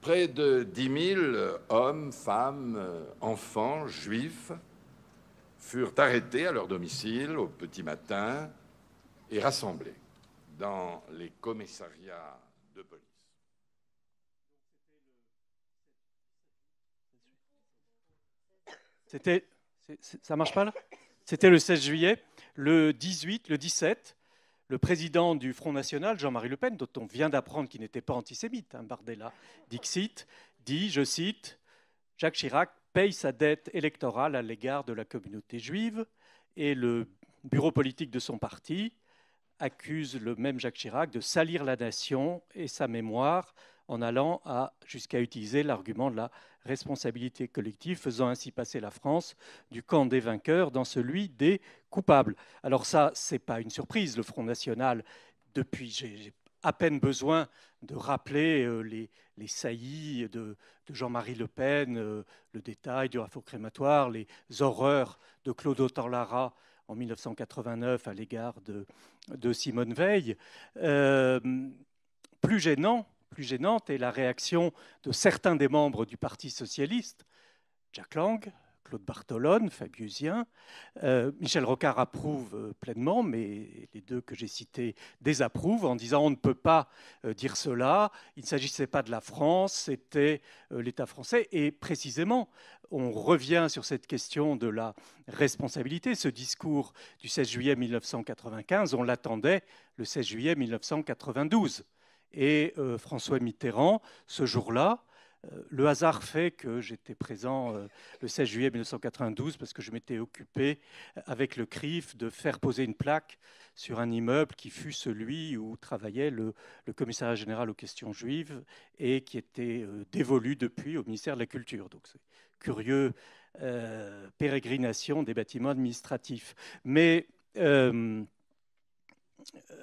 près de 10 000 hommes, femmes, enfants, juifs furent arrêtés à leur domicile au petit matin et rassemblés dans les commissariats de police. Ça marche pas là ? C'était le 16 juillet. Le 18, le 17, le président du Front National, Jean-Marie Le Pen, dont on vient d'apprendre qu'il n'était pas antisémite, Bardella, Dixit, dit, je cite, « Jacques Chirac paye sa dette électorale à l'égard de la communauté juive » et le bureau politique de son parti accuse le même Jacques Chirac de salir la nation et sa mémoire en allant jusqu'à utiliser l'argument de la responsabilité collective, faisant ainsi passer la France du camp des vainqueurs dans celui des coupables. Alors ça, ce n'est pas une surprise. Le Front National, depuis, j'ai à peine besoin de rappeler les saillies de Jean-Marie Le Pen, le détail du raffinerie crématoire, les horreurs de Claude Autant-Lara en 1989 à l'égard de Simone Veil. Plus gênante est la réaction de certains des membres du Parti socialiste, Jack Lang, Claude Bartolone, Fabiusien. Michel Rocard approuve pleinement, mais les deux que j'ai cités désapprouvent en disant on ne peut pas dire cela, il ne s'agissait pas de la France, c'était l'État français. Et précisément, on revient sur cette question de la responsabilité. Ce discours du 16 juillet 1995, on l'attendait le 16 juillet 1992. Et François Mitterrand, ce jour-là, le hasard fait que j'étais présent le 16 juillet 1992 parce que je m'étais occupé avec le CRIF de faire poser une plaque sur un immeuble qui fut celui où travaillait le commissariat général aux questions juives et qui était dévolu depuis au ministère de la Culture. Donc c'est curieux pérégrination des bâtiments administratifs. Mais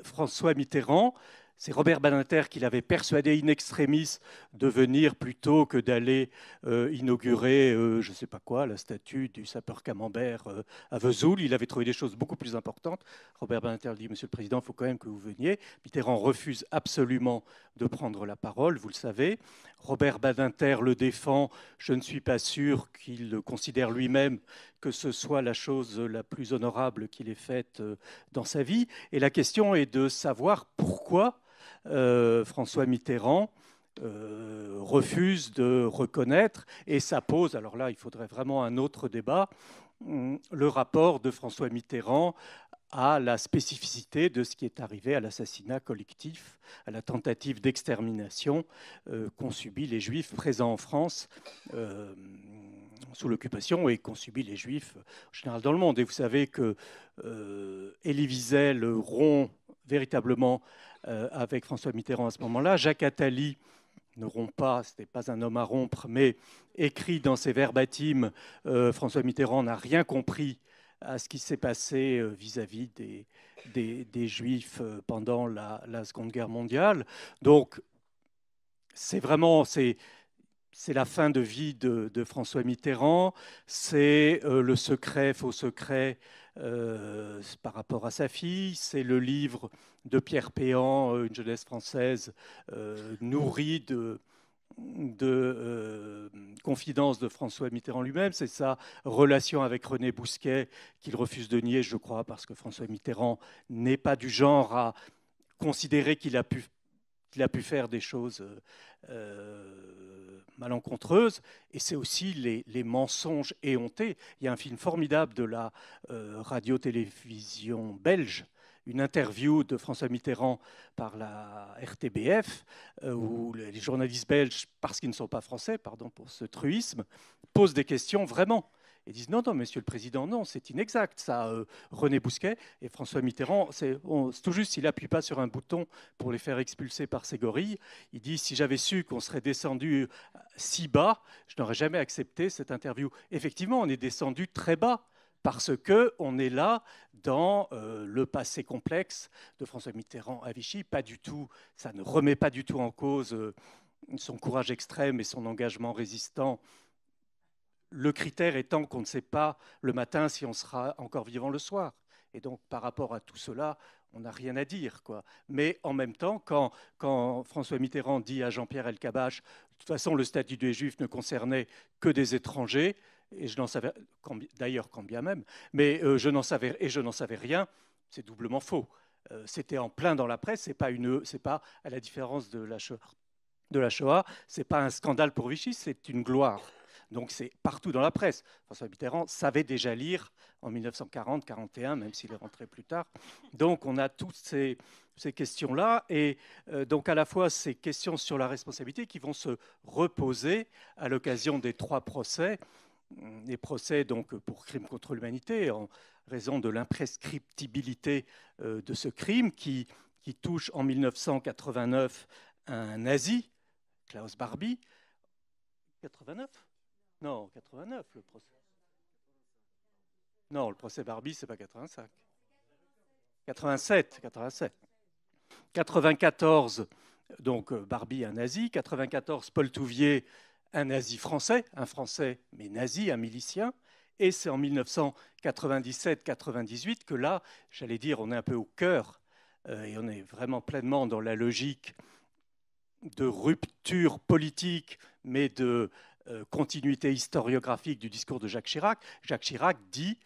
François Mitterrand c'est Robert Badinter qui l'avait persuadé in extremis de venir plutôt que d'aller inaugurer, je ne sais pas quoi, la statue du sapeur Camembert à Vesoul. Il avait trouvé des choses beaucoup plus importantes. Robert Badinter dit, Monsieur le Président, il faut quand même que vous veniez. Mitterrand refuse absolument de prendre la parole, vous le savez. Robert Badinter le défend. Je ne suis pas sûr qu'il considère lui-même que ce soit la chose la plus honorable qu'il ait faite dans sa vie. Et la question est de savoir pourquoi François Mitterrand refuse de reconnaître, et ça pose, alors là il faudrait vraiment un autre débat, le rapport de François Mitterrand à la spécificité de ce qui est arrivé à l'assassinat collectif, à la tentative d'extermination qu'ont subi les Juifs présents en France sous l'occupation et qu'ont subi les Juifs en général dans le monde. Et vous savez que Elie Wiesel rompt véritablement avec François Mitterrand à ce moment-là. Jacques Attali ne rompt pas, ce n'est pas un homme à rompre, mais écrit dans ses verbatims, François Mitterrand n'a rien compris à ce qui s'est passé vis-à-vis des Juifs pendant la Seconde Guerre mondiale. Donc, c'est vraiment... C'est la fin de vie de François Mitterrand, c'est le secret, faux secret par rapport à sa fille, c'est le livre de Pierre Péan, Une jeunesse française, nourrie de confidences de François Mitterrand lui-même, c'est sa relation avec René Bousquet qu'il refuse de nier, je crois, parce que François Mitterrand n'est pas du genre à considérer qu'il a pu faire des choses malencontreuses, et c'est aussi les mensonges éhontés. Il y a un film formidable de la radio-télévision belge, une interview de François Mitterrand par la RTBF, où les journalistes belges, parce qu'ils ne sont pas français, pardon pour ce truisme, posent des questions vraiment. Ils disent non, Monsieur le Président, non, c'est inexact, ça. René Bousquet et François Mitterrand, c'est tout juste s'il n'appuie pas sur un bouton pour les faire expulser par ces gorilles. Il dit si j'avais su qu'on serait descendu si bas, je n'aurais jamais accepté cette interview. Effectivement, on est descendu très bas parce qu'on est là dans le passé complexe de François Mitterrand à Vichy. Pas du tout, ça ne remet pas du tout en cause son courage extrême et son engagement résistant. Le critère étant qu'on ne sait pas le matin si on sera encore vivant le soir. Et donc, par rapport à tout cela, on n'a rien à dire, quoi. Mais en même temps, quand François Mitterrand dit à Jean-Pierre Elkabbach, de toute façon, le statut des Juifs ne concernait que des étrangers, et je n'en savais, d'ailleurs, quand bien même, mais je n'en savais rien, c'est doublement faux. C'était en plein dans la presse, c'est pas à la différence de la Shoah, c'est pas un scandale pour Vichy, c'est une gloire. Donc c'est partout dans la presse. François Mitterrand savait déjà lire en 1940-41, même s'il est rentré plus tard. Donc on a toutes ces questions-là, et donc à la fois ces questions sur la responsabilité qui vont se reposer à l'occasion des 3 procès, les procès donc pour crimes contre l'humanité, en raison de l'imprescriptibilité de ce crime qui touche en 1989 un nazi, Klaus Barbie. 89 ? Non, 89, le procès. Non, le procès Barbie, c'est pas 85. 87. 94, donc Barbie, un nazi. 94, Paul Touvier, un nazi français, un français mais nazi, un milicien. Et c'est en 1997-98 que là, j'allais dire, on est un peu au cœur et on est vraiment pleinement dans la logique de rupture politique, mais de continuité historiographique du discours de Jacques Chirac. Jacques Chirac dit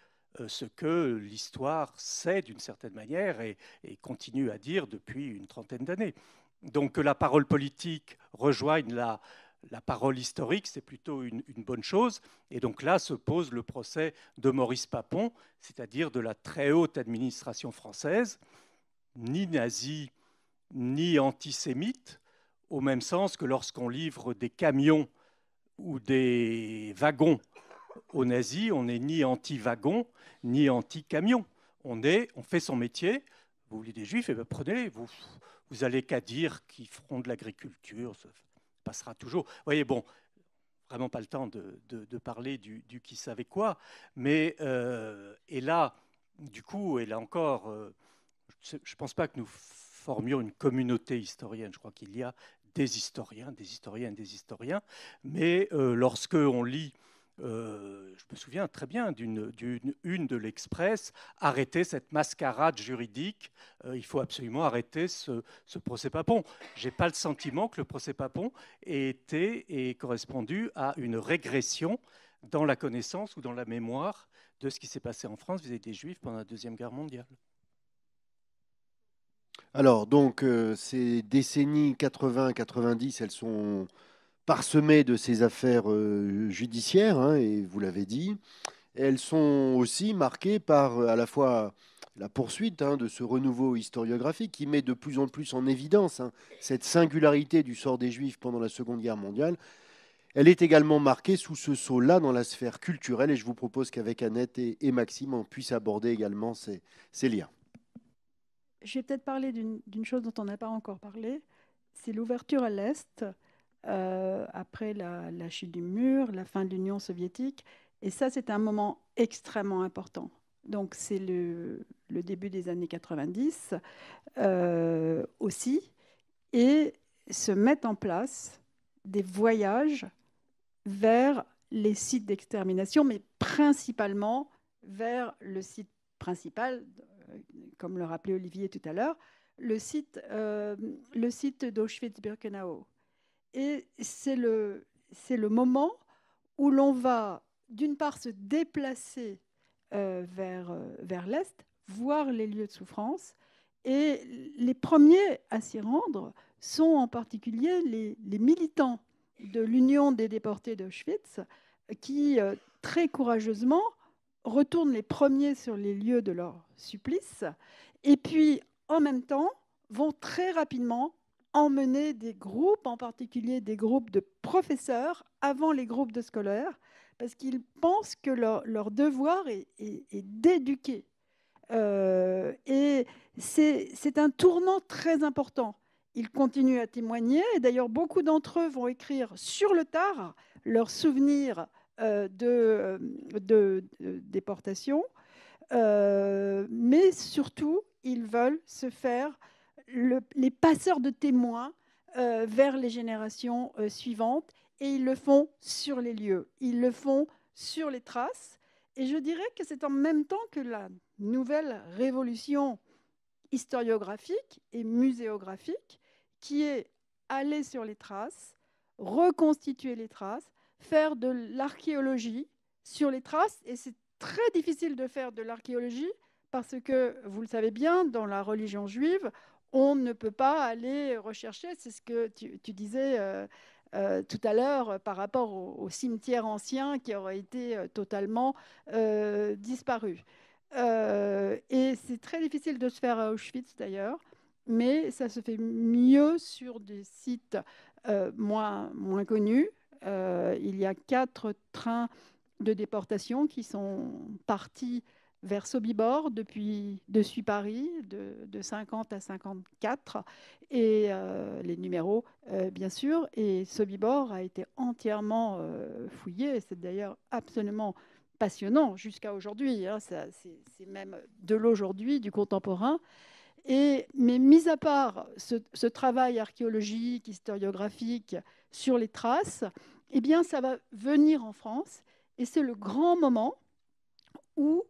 ce que l'histoire sait d'une certaine manière et continue à dire depuis une trentaine d'années. Donc que la parole politique rejoigne la parole historique, c'est plutôt une bonne chose. Et donc là se pose le procès de Maurice Papon, c'est-à-dire de la très haute administration française, ni nazie, ni antisémite, au même sens que lorsqu'on livre des camions ou des wagons aux nazis, on n'est ni anti-wagon, ni anti-camion. On fait son métier. Vous voulez des juifs, et bien prenez, vous allez qu'à dire qu'ils feront de l'agriculture, ça passera toujours. Vous voyez, bon, vraiment pas le temps de parler du qui savait quoi, mais et là, du coup, et là encore, je ne pense pas que nous formions une communauté historienne. Je crois qu'il y a des historiens, des historiennes, des historiens, mais lorsque on lit, je me souviens très bien d'une une de l'Express, arrêter cette mascarade juridique, il faut absolument arrêter ce procès Papon. Je n'ai pas le sentiment que le procès Papon ait été et correspondu à une régression dans la connaissance ou dans la mémoire de ce qui s'est passé en France vis-à-vis des Juifs pendant la Deuxième Guerre mondiale. Alors, donc, ces décennies 80-90, elles sont parsemées de ces affaires judiciaires, hein, et vous l'avez dit. Elles sont aussi marquées par à la fois la poursuite de ce renouveau historiographique qui met de plus en plus en évidence cette singularité du sort des Juifs pendant la Seconde Guerre mondiale. Elle est également marquée sous ce sceau-là dans la sphère culturelle, et je vous propose qu'avec Annette et Maxime, on puisse aborder également ces liens. Je vais peut-être parler d'une chose dont on n'a pas encore parlé, c'est l'ouverture à l'Est, après la chute du mur, la fin de l'Union soviétique. Et ça, c'est un moment extrêmement important. Donc, c'est le début des années 90 aussi. Et se mettent en place des voyages vers les sites d'extermination, mais principalement vers le site principal, comme le rappelait Olivier tout à l'heure, le site d'Auschwitz-Birkenau. Et c'est le moment où l'on va, d'une part, se déplacer vers l'Est, voir les lieux de souffrance. Et les premiers à s'y rendre sont en particulier les militants de l'Union des déportés d'Auschwitz qui, très courageusement, retournent les premiers sur les lieux de leur supplice et puis, en même temps, vont très rapidement emmener des groupes, en particulier des groupes de professeurs, avant les groupes de scolaires, parce qu'ils pensent que leur devoir est d'éduquer. Et c'est un tournant très important. Ils continuent à témoigner, et d'ailleurs beaucoup d'entre eux vont écrire sur le tard leurs souvenirs de déportation, mais surtout, ils veulent se faire les passeurs de témoins vers les générations suivantes, et ils le font sur les lieux, ils le font sur les traces. Et je dirais que c'est en même temps que la nouvelle révolution historiographique et muséographique qui est aller sur les traces, reconstituer les traces, faire de l'archéologie sur les traces. Et c'est très difficile de faire de l'archéologie parce que, vous le savez bien, dans la religion juive, on ne peut pas aller rechercher, c'est ce que tu disais tout à l'heure par rapport au cimetière ancien qui aurait été totalement disparu. Et c'est très difficile de se faire à Auschwitz d'ailleurs, mais ça se fait mieux sur des sites moins connus. Il y a 4 trains de déportation qui sont partis vers Sobibor depuis Paris, de 50 à 54, et les numéros, bien sûr. Et Sobibor a été entièrement fouillé. C'est d'ailleurs absolument passionnant jusqu'à aujourd'hui. Hein, c'est même de l'aujourd'hui, du contemporain. Mais mis à part ce travail archéologique, historiographique sur les traces, eh bien, ça va venir en France. Et c'est le grand moment où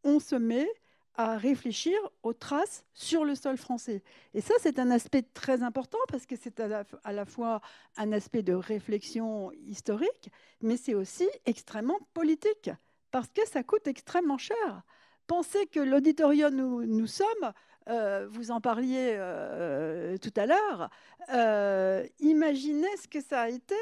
on se met à réfléchir aux traces sur le sol français. Et ça, c'est un aspect très important parce que c'est à la fois un aspect de réflexion historique, mais c'est aussi extrêmement politique parce que ça coûte extrêmement cher. Pensez que l'auditorium où nous sommes, vous en parliez tout à l'heure, imaginez ce que ça a été.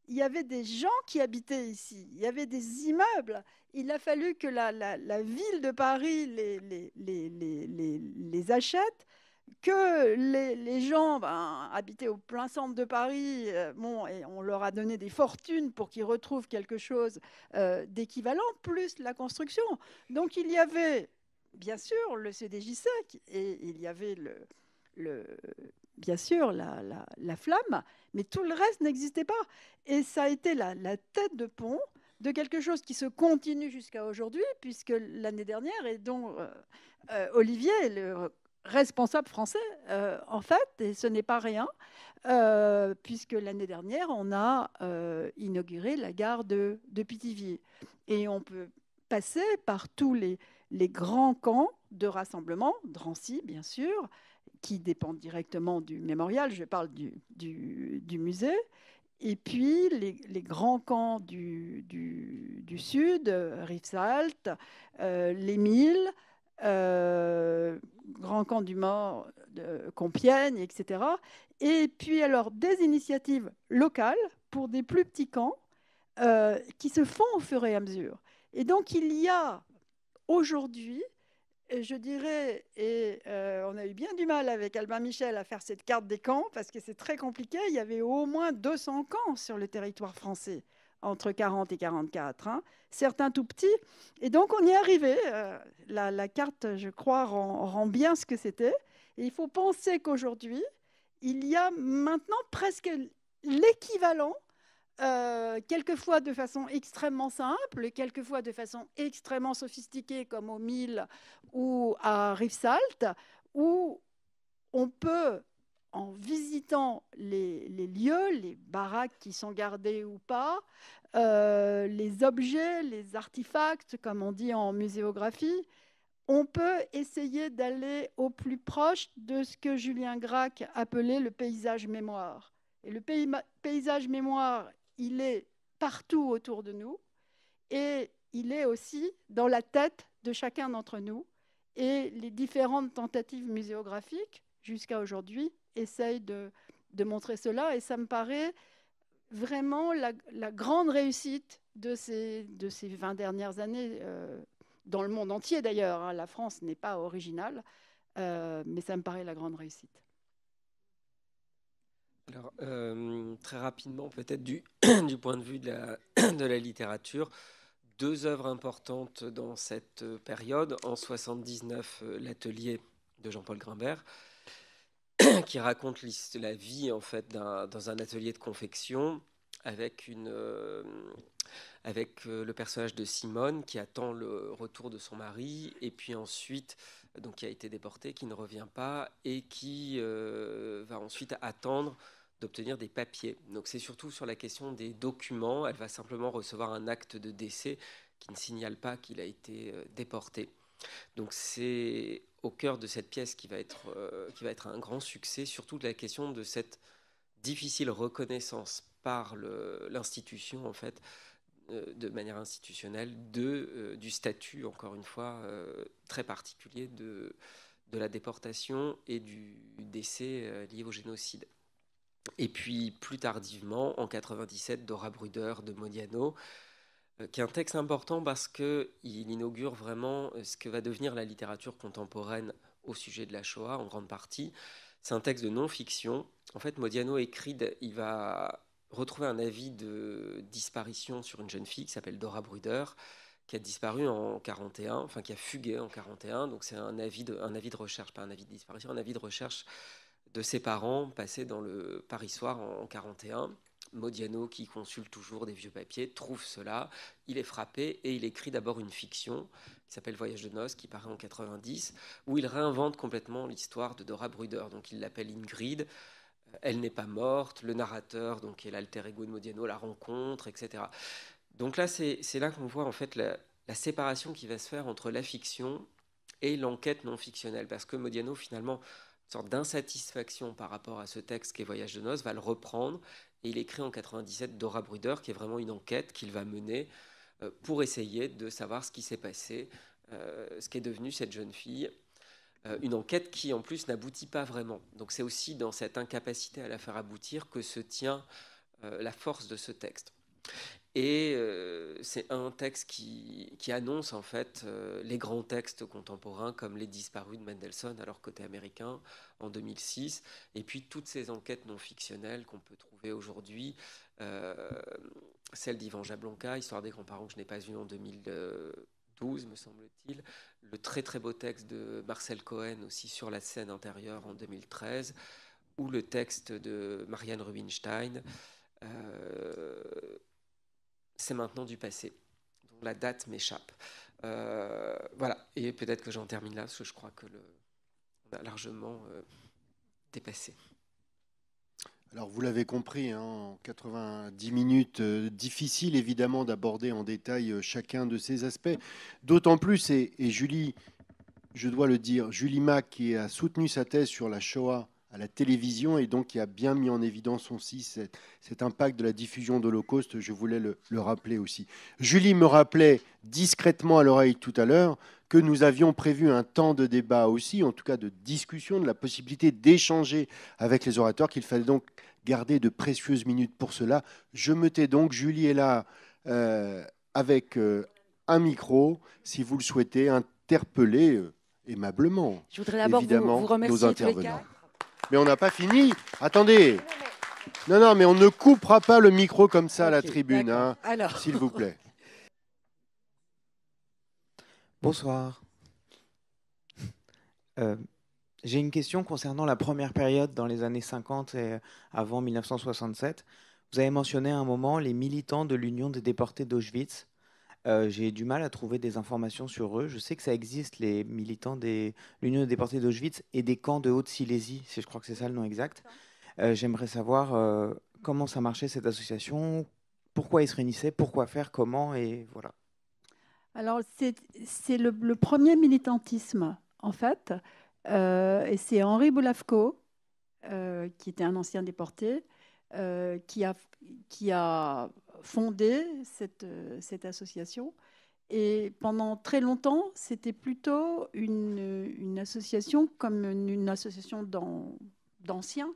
Il y avait des gens qui habitaient ici, il y avait des immeubles. Il a fallu que la ville de Paris les achète, que les gens habitaient au plein centre de Paris, et on leur a donné des fortunes pour qu'ils retrouvent quelque chose d'équivalent, plus la construction. Donc il y avait, bien sûr, le CDJ-SEC, et il y avait bien sûr la flamme, mais tout le reste n'existait pas. Et ça a été la tête de pont de quelque chose qui se continue jusqu'à aujourd'hui, puisque l'année dernière, et dont Olivier responsables français, en fait, et ce n'est pas rien, puisque l'année dernière, on a inauguré la gare de Pithiviers. Et on peut passer par tous les grands camps de rassemblement, Drancy, bien sûr, qui dépendent directement du mémorial, je parle du musée, et puis les grands camps du sud, Rivesaltes, les Milles, Grand Camp du Mort de Compiègne, etc. Et puis alors des initiatives locales pour des plus petits camps qui se font au fur et à mesure. Et donc il y a aujourd'hui, je dirais, et on a eu bien du mal avec Albin Michel à faire cette carte des camps parce que c'est très compliqué. Il y avait au moins 200 camps sur le territoire français entre 40 et 44, hein, certains tout petits. Et donc on y est arrivé. La carte, je crois, rend bien ce que c'était. Et il faut penser qu'aujourd'hui, il y a maintenant presque l'équivalent, quelquefois de façon extrêmement simple, quelquefois de façon extrêmement sophistiquée, comme au Mille ou à Rivesaltes, où on peut, en visitant les lieux, les baraques qui sont gardées ou pas, les objets, les artefacts, comme on dit en muséographie, on peut essayer d'aller au plus proche de ce que Julien Gracq appelait le paysage mémoire. Et le paysage mémoire, il est partout autour de nous et il est aussi dans la tête de chacun d'entre nous. Et les différentes tentatives muséographiques, jusqu'à aujourd'hui, essayent de montrer cela. Et ça me paraît vraiment la grande réussite de ces 20 dernières années, dans le monde entier d'ailleurs. Hein. La France n'est pas originale, mais ça me paraît la grande réussite. Alors, très rapidement, peut-être du point de vue de la littérature, deux œuvres importantes dans cette période. En 79, l'atelier de Jean-Paul Grimbert, qui raconte la vie en fait dans un atelier de confection avec le personnage de Simone qui attend le retour de son mari et puis ensuite donc qui a été déporté, qui ne revient pas et qui va ensuite attendre d'obtenir des papiers. Donc c'est surtout sur la question des documents. Elle va simplement recevoir un acte de décès qui ne signale pas qu'il a été déporté. Donc c'est au cœur de cette pièce qui va être un grand succès, surtout de la question de cette difficile reconnaissance par l'institution, en fait, de manière institutionnelle, du statut, encore une fois, très particulier de la déportation et du décès lié au génocide. Et puis, plus tardivement, en 97, Dora Bruder de Modiano, qui est un texte important parce qu'il inaugure vraiment ce que va devenir la littérature contemporaine au sujet de la Shoah, en grande partie. C'est un texte de non-fiction. En fait, Modiano écrit, il va retrouver un avis de disparition sur une jeune fille qui s'appelle Dora Bruder, qui a disparu en 41, enfin qui a fugué en 41. Donc c'est un avis de recherche, pas un avis de disparition, un avis de recherche de ses parents passés dans le Paris Soir en 41. Modiano, qui consulte toujours des vieux papiers, trouve cela. Il est frappé et il écrit d'abord une fiction qui s'appelle Voyage de noces, qui paraît en 90, où il réinvente complètement l'histoire de Dora Bruder. Donc il l'appelle Ingrid. Elle n'est pas morte. Le narrateur, donc qui est l'alter ego de Modiano, la rencontre, etc. Donc là, c'est là qu'on voit en fait la séparation qui va se faire entre la fiction et l'enquête non fictionnelle, parce que Modiano, finalement, une sorte d'insatisfaction par rapport à ce texte qui est Voyage de noces, va le reprendre et il écrit en 97 Dora Bruder, qui est vraiment une enquête qu'il va mener pour essayer de savoir ce qui s'est passé, ce qu'est devenue cette jeune fille. Une enquête qui, en plus, n'aboutit pas vraiment. Donc c'est aussi dans cette incapacité à la faire aboutir que se tient la force de ce texte. Et c'est un texte qui annonce en fait les grands textes contemporains comme Les Disparus de Mendelssohn, alors côté américain, en 2006, et puis toutes ces enquêtes non fictionnelles qu'on peut trouver aujourd'hui, celle d'Ivan Jablonka, Histoire des grands-parents que je n'ai pas vu en 2012, me semble-t-il, le très très beau texte de Marcel Cohen aussi sur la scène intérieure en 2013, ou le texte de Marianne Rubinstein, c'est maintenant du passé. Donc la date m'échappe. Voilà. Et peut-être que j'en termine là, parce que je crois que on a largement dépassé. Alors vous l'avez compris, hein, en 90 minutes, difficile évidemment d'aborder en détail chacun de ces aspects. D'autant plus, et Julie, je dois le dire, Julie Mac, qui a soutenu sa thèse sur la Shoah à la télévision et donc qui a bien mis en évidence aussi cet impact de la diffusion de l'Holocauste, je voulais le rappeler aussi. Julie me rappelait discrètement à l'oreille tout à l'heure que nous avions prévu un temps de débat aussi, en tout cas de discussion, de la possibilité d'échanger avec les orateurs, qu'il fallait donc garder de précieuses minutes pour cela. Je me tais donc, Julie est là avec un micro, si vous le souhaitez, interpeller aimablement, Je voudrais d'abord vous remercier nos intervenants. tous les quatre. Mais on n'a pas fini. Attendez. Non, mais on ne coupera pas le micro comme ça à la tribune, hein, s'il vous plaît. Bonsoir. J'ai une question concernant la première période dans les années 50 et avant 1967. Vous avez mentionné à un moment les militants de l'Union des déportés d'Auschwitz. J'ai du mal à trouver des informations sur eux. Je sais que ça existe, les militants de l'Union des déportés d'Auschwitz et des camps de Haute-Silésie, je crois que c'est ça le nom exact. J'aimerais savoir comment ça marchait cette association, pourquoi ils se réunissaient, pourquoi faire, comment, et voilà. Alors, c'est le premier militantisme, en fait, et c'est Henri Boulavko, qui était un ancien déporté, qui a fondé cette association. Et pendant très longtemps, c'était plutôt une association comme une association d'anciens,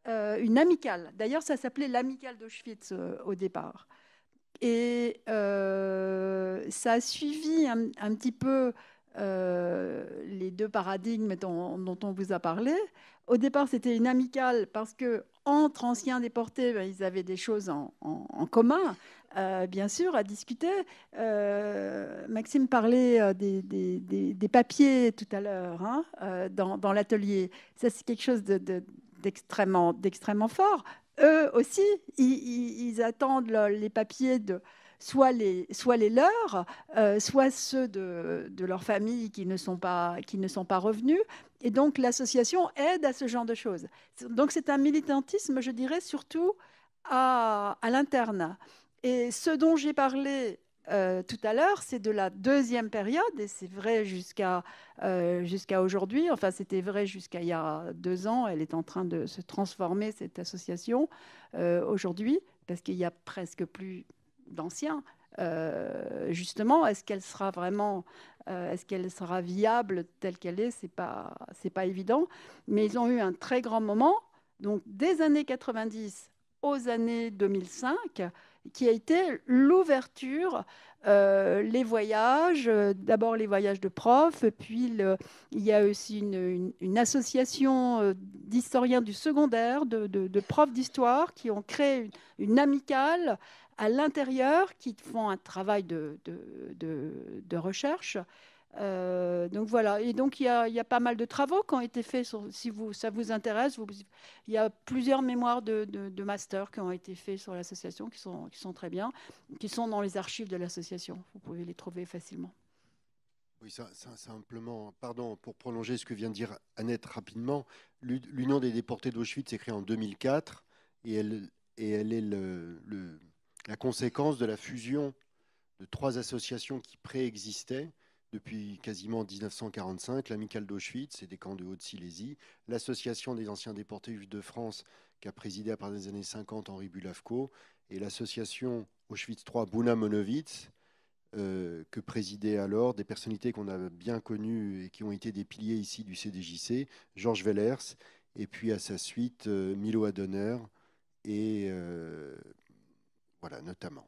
une amicale. D'ailleurs, ça s'appelait l'amicale d'Auschwitz au départ. Et ça a suivi un petit peu les deux paradigmes dont on vous a parlé. Au départ, c'était une amicale parce que entre anciens déportés, ils avaient des choses en commun, bien sûr, à discuter. Maxime parlait des papiers tout à l'heure, hein, dans l'atelier. Ça, c'est quelque chose d'extrêmement fort. Eux aussi, ils attendent les papiers de soit les leurs, soit ceux de leur famille qui ne sont pas revenus. Et donc, l'association aide à ce genre de choses. Donc, c'est un militantisme, je dirais, surtout à l'interne. Et ce dont j'ai parlé tout à l'heure, c'est de la deuxième période, et c'est vrai jusqu'à aujourd'hui. Enfin, c'était vrai jusqu'à il y a 2 ans. Elle est en train de se transformer, cette association, aujourd'hui, parce qu'il n'y a presque plus d'anciens. Justement, est-ce qu'elle sera vraiment, est-ce qu'elle sera viable telle qu'elle est? C'est pas évident. Mais ils ont eu un très grand moment, donc des années 90 aux années 2005, qui a été l'ouverture, les voyages, d'abord les voyages de profs, puis il y a aussi une association d'historiens du secondaire, de profs d'histoire, qui ont créé une amicale à l'intérieur, qui font un travail de recherche. Donc voilà, et donc il y a pas mal de travaux qui ont été faits, si ça vous intéresse. Il y a plusieurs mémoires de master qui ont été faits sur l'association, qui sont très bien, qui sont dans les archives de l'association. Vous pouvez les trouver facilement. Oui, ça simplement, pardon, pour prolonger ce que vient de dire Annette rapidement, l'Union des déportés d'Auschwitz est créée en 2004 et elle est la conséquence de la fusion de 3 associations qui préexistaient depuis quasiment 1945, l'Amicale d'Auschwitz et des camps de Haute-Silésie, l'Association des anciens déportés juifs de France, qui a présidé à partir des années 50 Henri Boulavko, et l'association Auschwitz III Bouna Monowitz, que présidaient alors des personnalités qu'on a bien connues et qui ont été des piliers ici du CDJC, Georges Wellers, et puis à sa suite Milo Adonner, et voilà, notamment.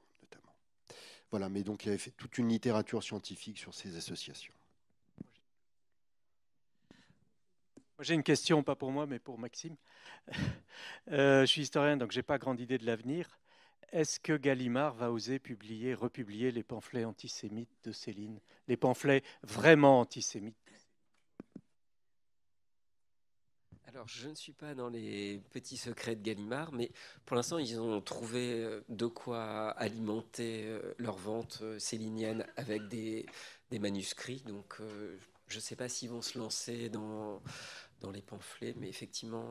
Voilà, mais donc il avait fait toute une littérature scientifique sur ces associations. J'ai une question, pas pour moi, mais pour Maxime. Je suis historien, donc je n'ai pas grande idée de l'avenir. Est-ce que Gallimard va oser republier les pamphlets antisémites de Céline, les pamphlets vraiment antisémites? Alors, je ne suis pas dans les petits secrets de Gallimard, mais pour l'instant, ils ont trouvé de quoi alimenter leur vente célinienne avec des manuscrits. Donc, je ne sais pas s'ils vont se lancer dans les pamphlets, mais effectivement,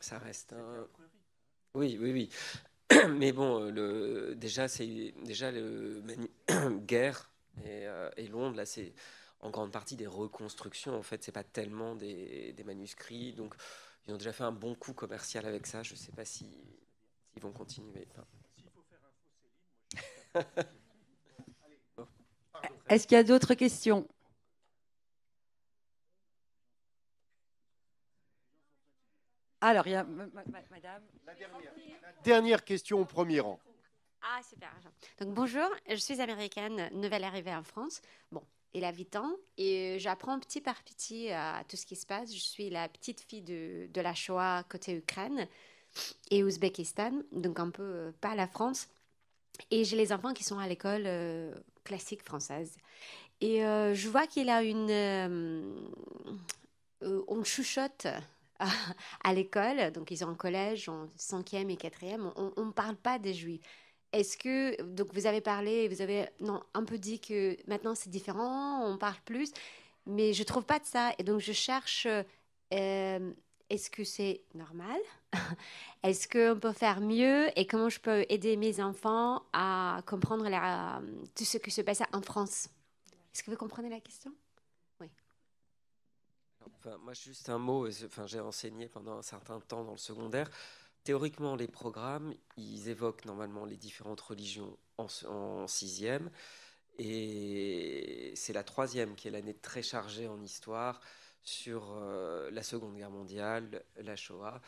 ça reste un... Oui, oui, oui. Mais bon, déjà, Guerre et Londres, là, c'est en grande partie des reconstructions. En fait, c'est pas tellement des manuscrits. Donc, ils ont déjà fait un bon coup commercial avec ça. Je ne sais pas s'ils vont continuer. Enfin... Est-ce qu'il y a d'autres questions? Alors, il y a madame. La dernière question au premier rang. Ah, super. Donc, bonjour, je suis américaine, nouvelle arrivée en France. Bon, il a 8 ans et j'apprends petit par petit à tout ce qui se passe. Je suis la petite fille de la Shoah côté Ukraine et Ouzbékistan, donc un peu pas la France. Et j'ai les enfants qui sont à l'école classique française. Et je vois qu'il a on chuchote à l'école, donc ils sont en collège, en 5e et 4e, on ne parle pas des Juifs. Est-ce que, donc vous avez parlé, vous avez un peu dit que maintenant c'est différent, on parle plus, mais je ne trouve pas de ça. Et donc je cherche, est-ce que c'est normal? Est-ce qu'on peut faire mieux? Et comment je peux aider mes enfants à comprendre tout ce qui se passe en France? Est-ce que vous comprenez la question? Oui. Enfin, moi, juste un mot. Enfin, j'ai enseigné pendant un certain temps dans le secondaire. Théoriquement, les programmes, ils évoquent normalement les différentes religions en 6e. Et c'est la 3e qui est l'année très chargée en histoire sur la Seconde Guerre mondiale, la Shoah.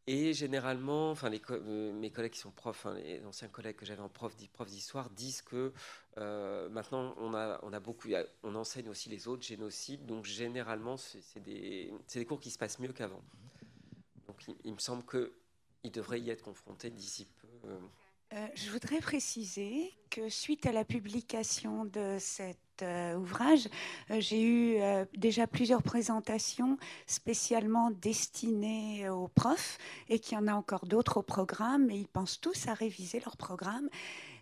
Et généralement, enfin, mes collègues qui sont profs, les anciens collègues que j'avais en prof d'histoire disent que maintenant on a beaucoup, on enseigne aussi les autres génocides, donc généralement c'est des cours qui se passent mieux qu'avant. Donc il me semble qu'ils devraient y être confrontés d'ici peu. Je voudrais préciser que suite à la publication de cet ouvrage, j'ai eu déjà plusieurs présentations spécialement destinées aux profs et qu'il y en a encore d'autres au programme et ils pensent tous à réviser leur programme.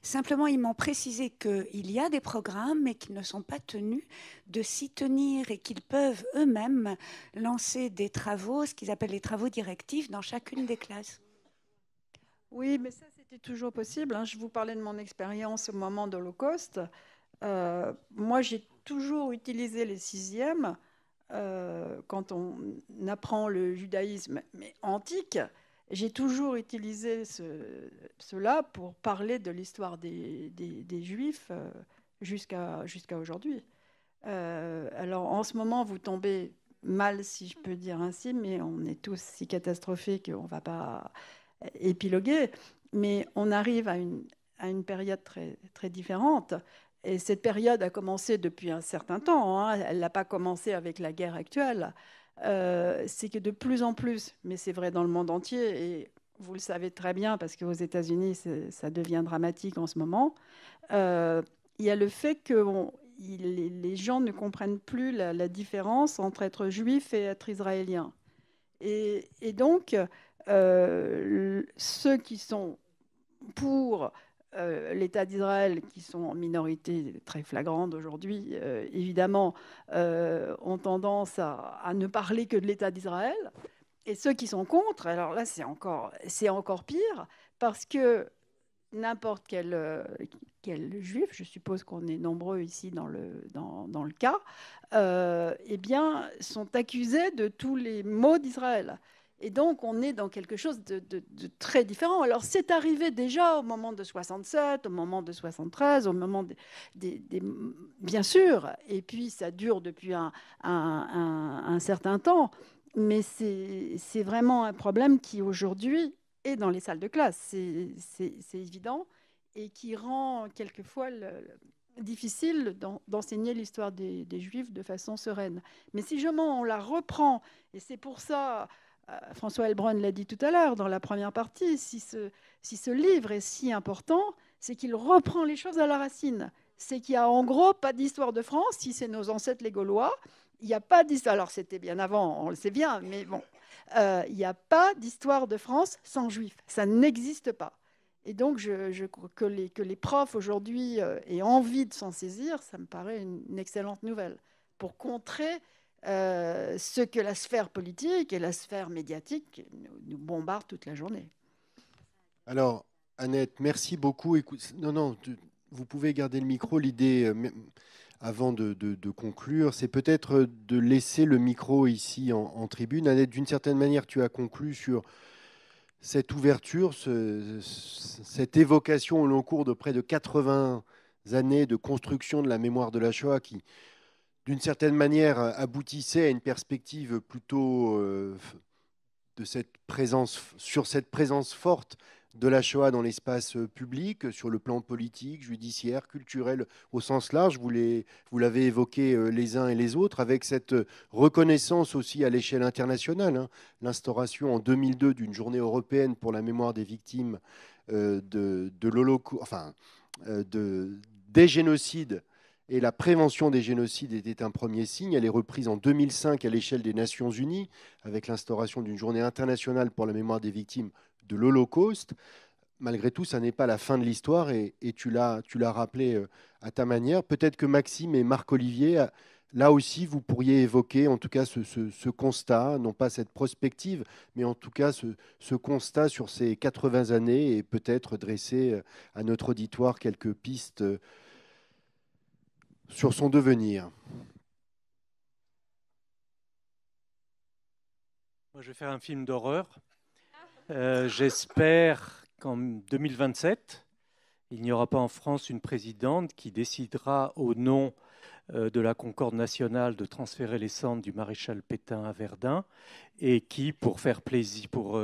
Simplement, ils m'ont précisé qu'il y a des programmes mais qu'ils ne sont pas tenus de s'y tenir et qu'ils peuvent eux-mêmes lancer des travaux, ce qu'ils appellent les travaux directifs dans chacune des classes. Oui, mais ça, c'était toujours possible. Je vous parlais de mon expérience au moment de l'Holocauste. Moi, j'ai toujours utilisé les 6e quand on apprend le judaïsme mais antique. J'ai toujours utilisé cela pour parler de l'histoire des Juifs jusqu'à aujourd'hui. Alors, en ce moment, vous tombez mal, si je peux dire ainsi, mais on est tous si catastrophés qu'on ne va pas épiloguer, mais on arrive à une période très, très différente. Et cette période a commencé depuis un certain temps. Elle n'a pas commencé avec la guerre actuelle. C'est que de plus en plus, mais c'est vrai dans le monde entier, et vous le savez très bien parce qu'aux États-Unis, ça devient dramatique en ce moment, il y a le fait que les gens ne comprennent plus la différence entre être juif et être israélien. Et donc, ceux qui sont pour l'État d'Israël, qui sont en minorité très flagrante aujourd'hui, évidemment, ont tendance à ne parler que de l'État d'Israël. Et ceux qui sont contre, alors là, c'est encore pire, parce que n'importe quel juif, je suppose qu'on est nombreux ici dans le cas, eh bien, sont accusés de tous les maux d'Israël. Et donc, on est dans quelque chose de très différent. Alors, c'est arrivé déjà au moment de 67, au moment de 73, au moment bien sûr, et puis ça dure depuis un certain temps, mais c'est vraiment un problème qui, aujourd'hui, est dans les salles de classe. C'est évident, et qui rend quelquefois difficile d'enseigner l'histoire des Juifs de façon sereine. Mais si on la reprend, et c'est pour ça... François Heilbronn l'a dit tout à l'heure dans la première partie, si ce livre est si important, c'est qu'il reprend les choses à la racine. C'est qu'il n'y a en gros pas d'histoire de France, si c'est nos ancêtres les Gaulois, il n'y a pas d'histoire, alors c'était bien avant, on le sait bien, mais bon, il n'y a pas d'histoire de France sans Juifs, ça n'existe pas. Et donc, je crois que les profs aujourd'hui aient envie de s'en saisir, ça me paraît une excellente nouvelle. pour contrer ce que la sphère politique et la sphère médiatique nous bombardent toute la journée. Alors, Annette, merci beaucoup. Écoute, non, vous pouvez garder le micro. L'idée, avant de conclure, c'est peut-être de laisser le micro ici en tribune. Annette, d'une certaine manière, tu as conclu sur cette ouverture, cette évocation au long cours de près de 80 années de construction de la mémoire de la Shoah qui, d'une certaine manière, aboutissait à une perspective plutôt de cette présence forte de la Shoah dans l'espace public, sur le plan politique, judiciaire, culturel, au sens large. Vous l'avez évoqué les uns et les autres, avec cette reconnaissance aussi à l'échelle internationale. Hein. L'instauration en 2002 d'une journée européenne pour la mémoire des victimes de l'Holocauste, enfin, des génocides et la prévention des génocides était un premier signe. Elle est reprise en 2005 à l'échelle des Nations Unies, avec l'instauration d'une journée internationale pour la mémoire des victimes de l'Holocauste. Malgré tout, ça n'est pas la fin de l'histoire et tu l'as rappelé à ta manière. Peut-être que Maxime et Marc-Olivier, là aussi, vous pourriez évoquer en tout cas ce constat, non pas cette prospective, mais en tout cas ce constat sur ces 80 années et peut-être dresser à notre auditoire quelques pistes sur son devenir. Moi, je vais faire un film d'horreur. J'espère qu'en 2027, il n'y aura pas en France une présidente qui décidera au nom de la Concorde nationale de transférer les cendres du maréchal Pétain à Verdun et qui, pour faire plaisir, pour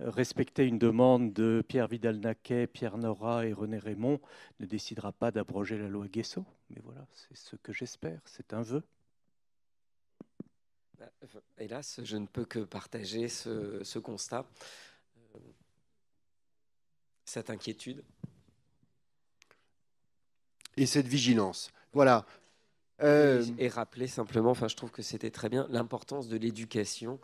respecter une demande de Pierre Vidal-Naquet, Pierre Nora et René Raymond, ne décidera pas d'abroger la loi Guessot. Mais voilà, c'est ce que j'espère, c'est un vœu. Hélas, je ne peux que partager ce constat, cette inquiétude. Et cette vigilance. Voilà. Et rappeler simplement, enfin, je trouve que c'était très bien, l'importance de l'éducation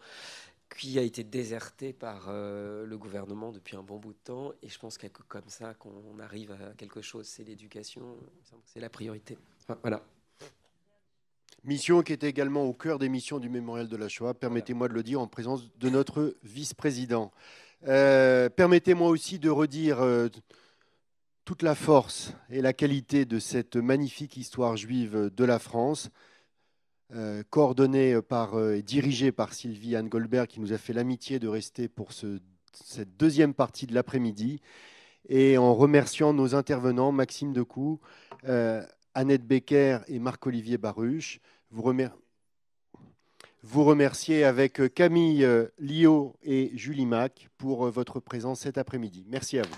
qui a été désertée par le gouvernement depuis un bon bout de temps. Et je pense qu'il y a que comme ça qu'on arrive à quelque chose. C'est l'éducation, c'est la priorité. Enfin, voilà. Mission qui était également au cœur des missions du Mémorial de la Shoah, permettez-moi de le dire en présence de notre vice-président. Permettez-moi aussi de redire toute la force et la qualité de cette magnifique histoire juive de la France, coordonnée et dirigée par Sylvie Anne Goldberg, qui nous a fait l'amitié de rester pour cette deuxième partie de l'après-midi, et en remerciant nos intervenants, Maxime Decoux, Annette Becker et Marc-Olivier Baruch. Vous remercier avec Camille Liot et Julie Mac pour votre présence cet après-midi. Merci à vous.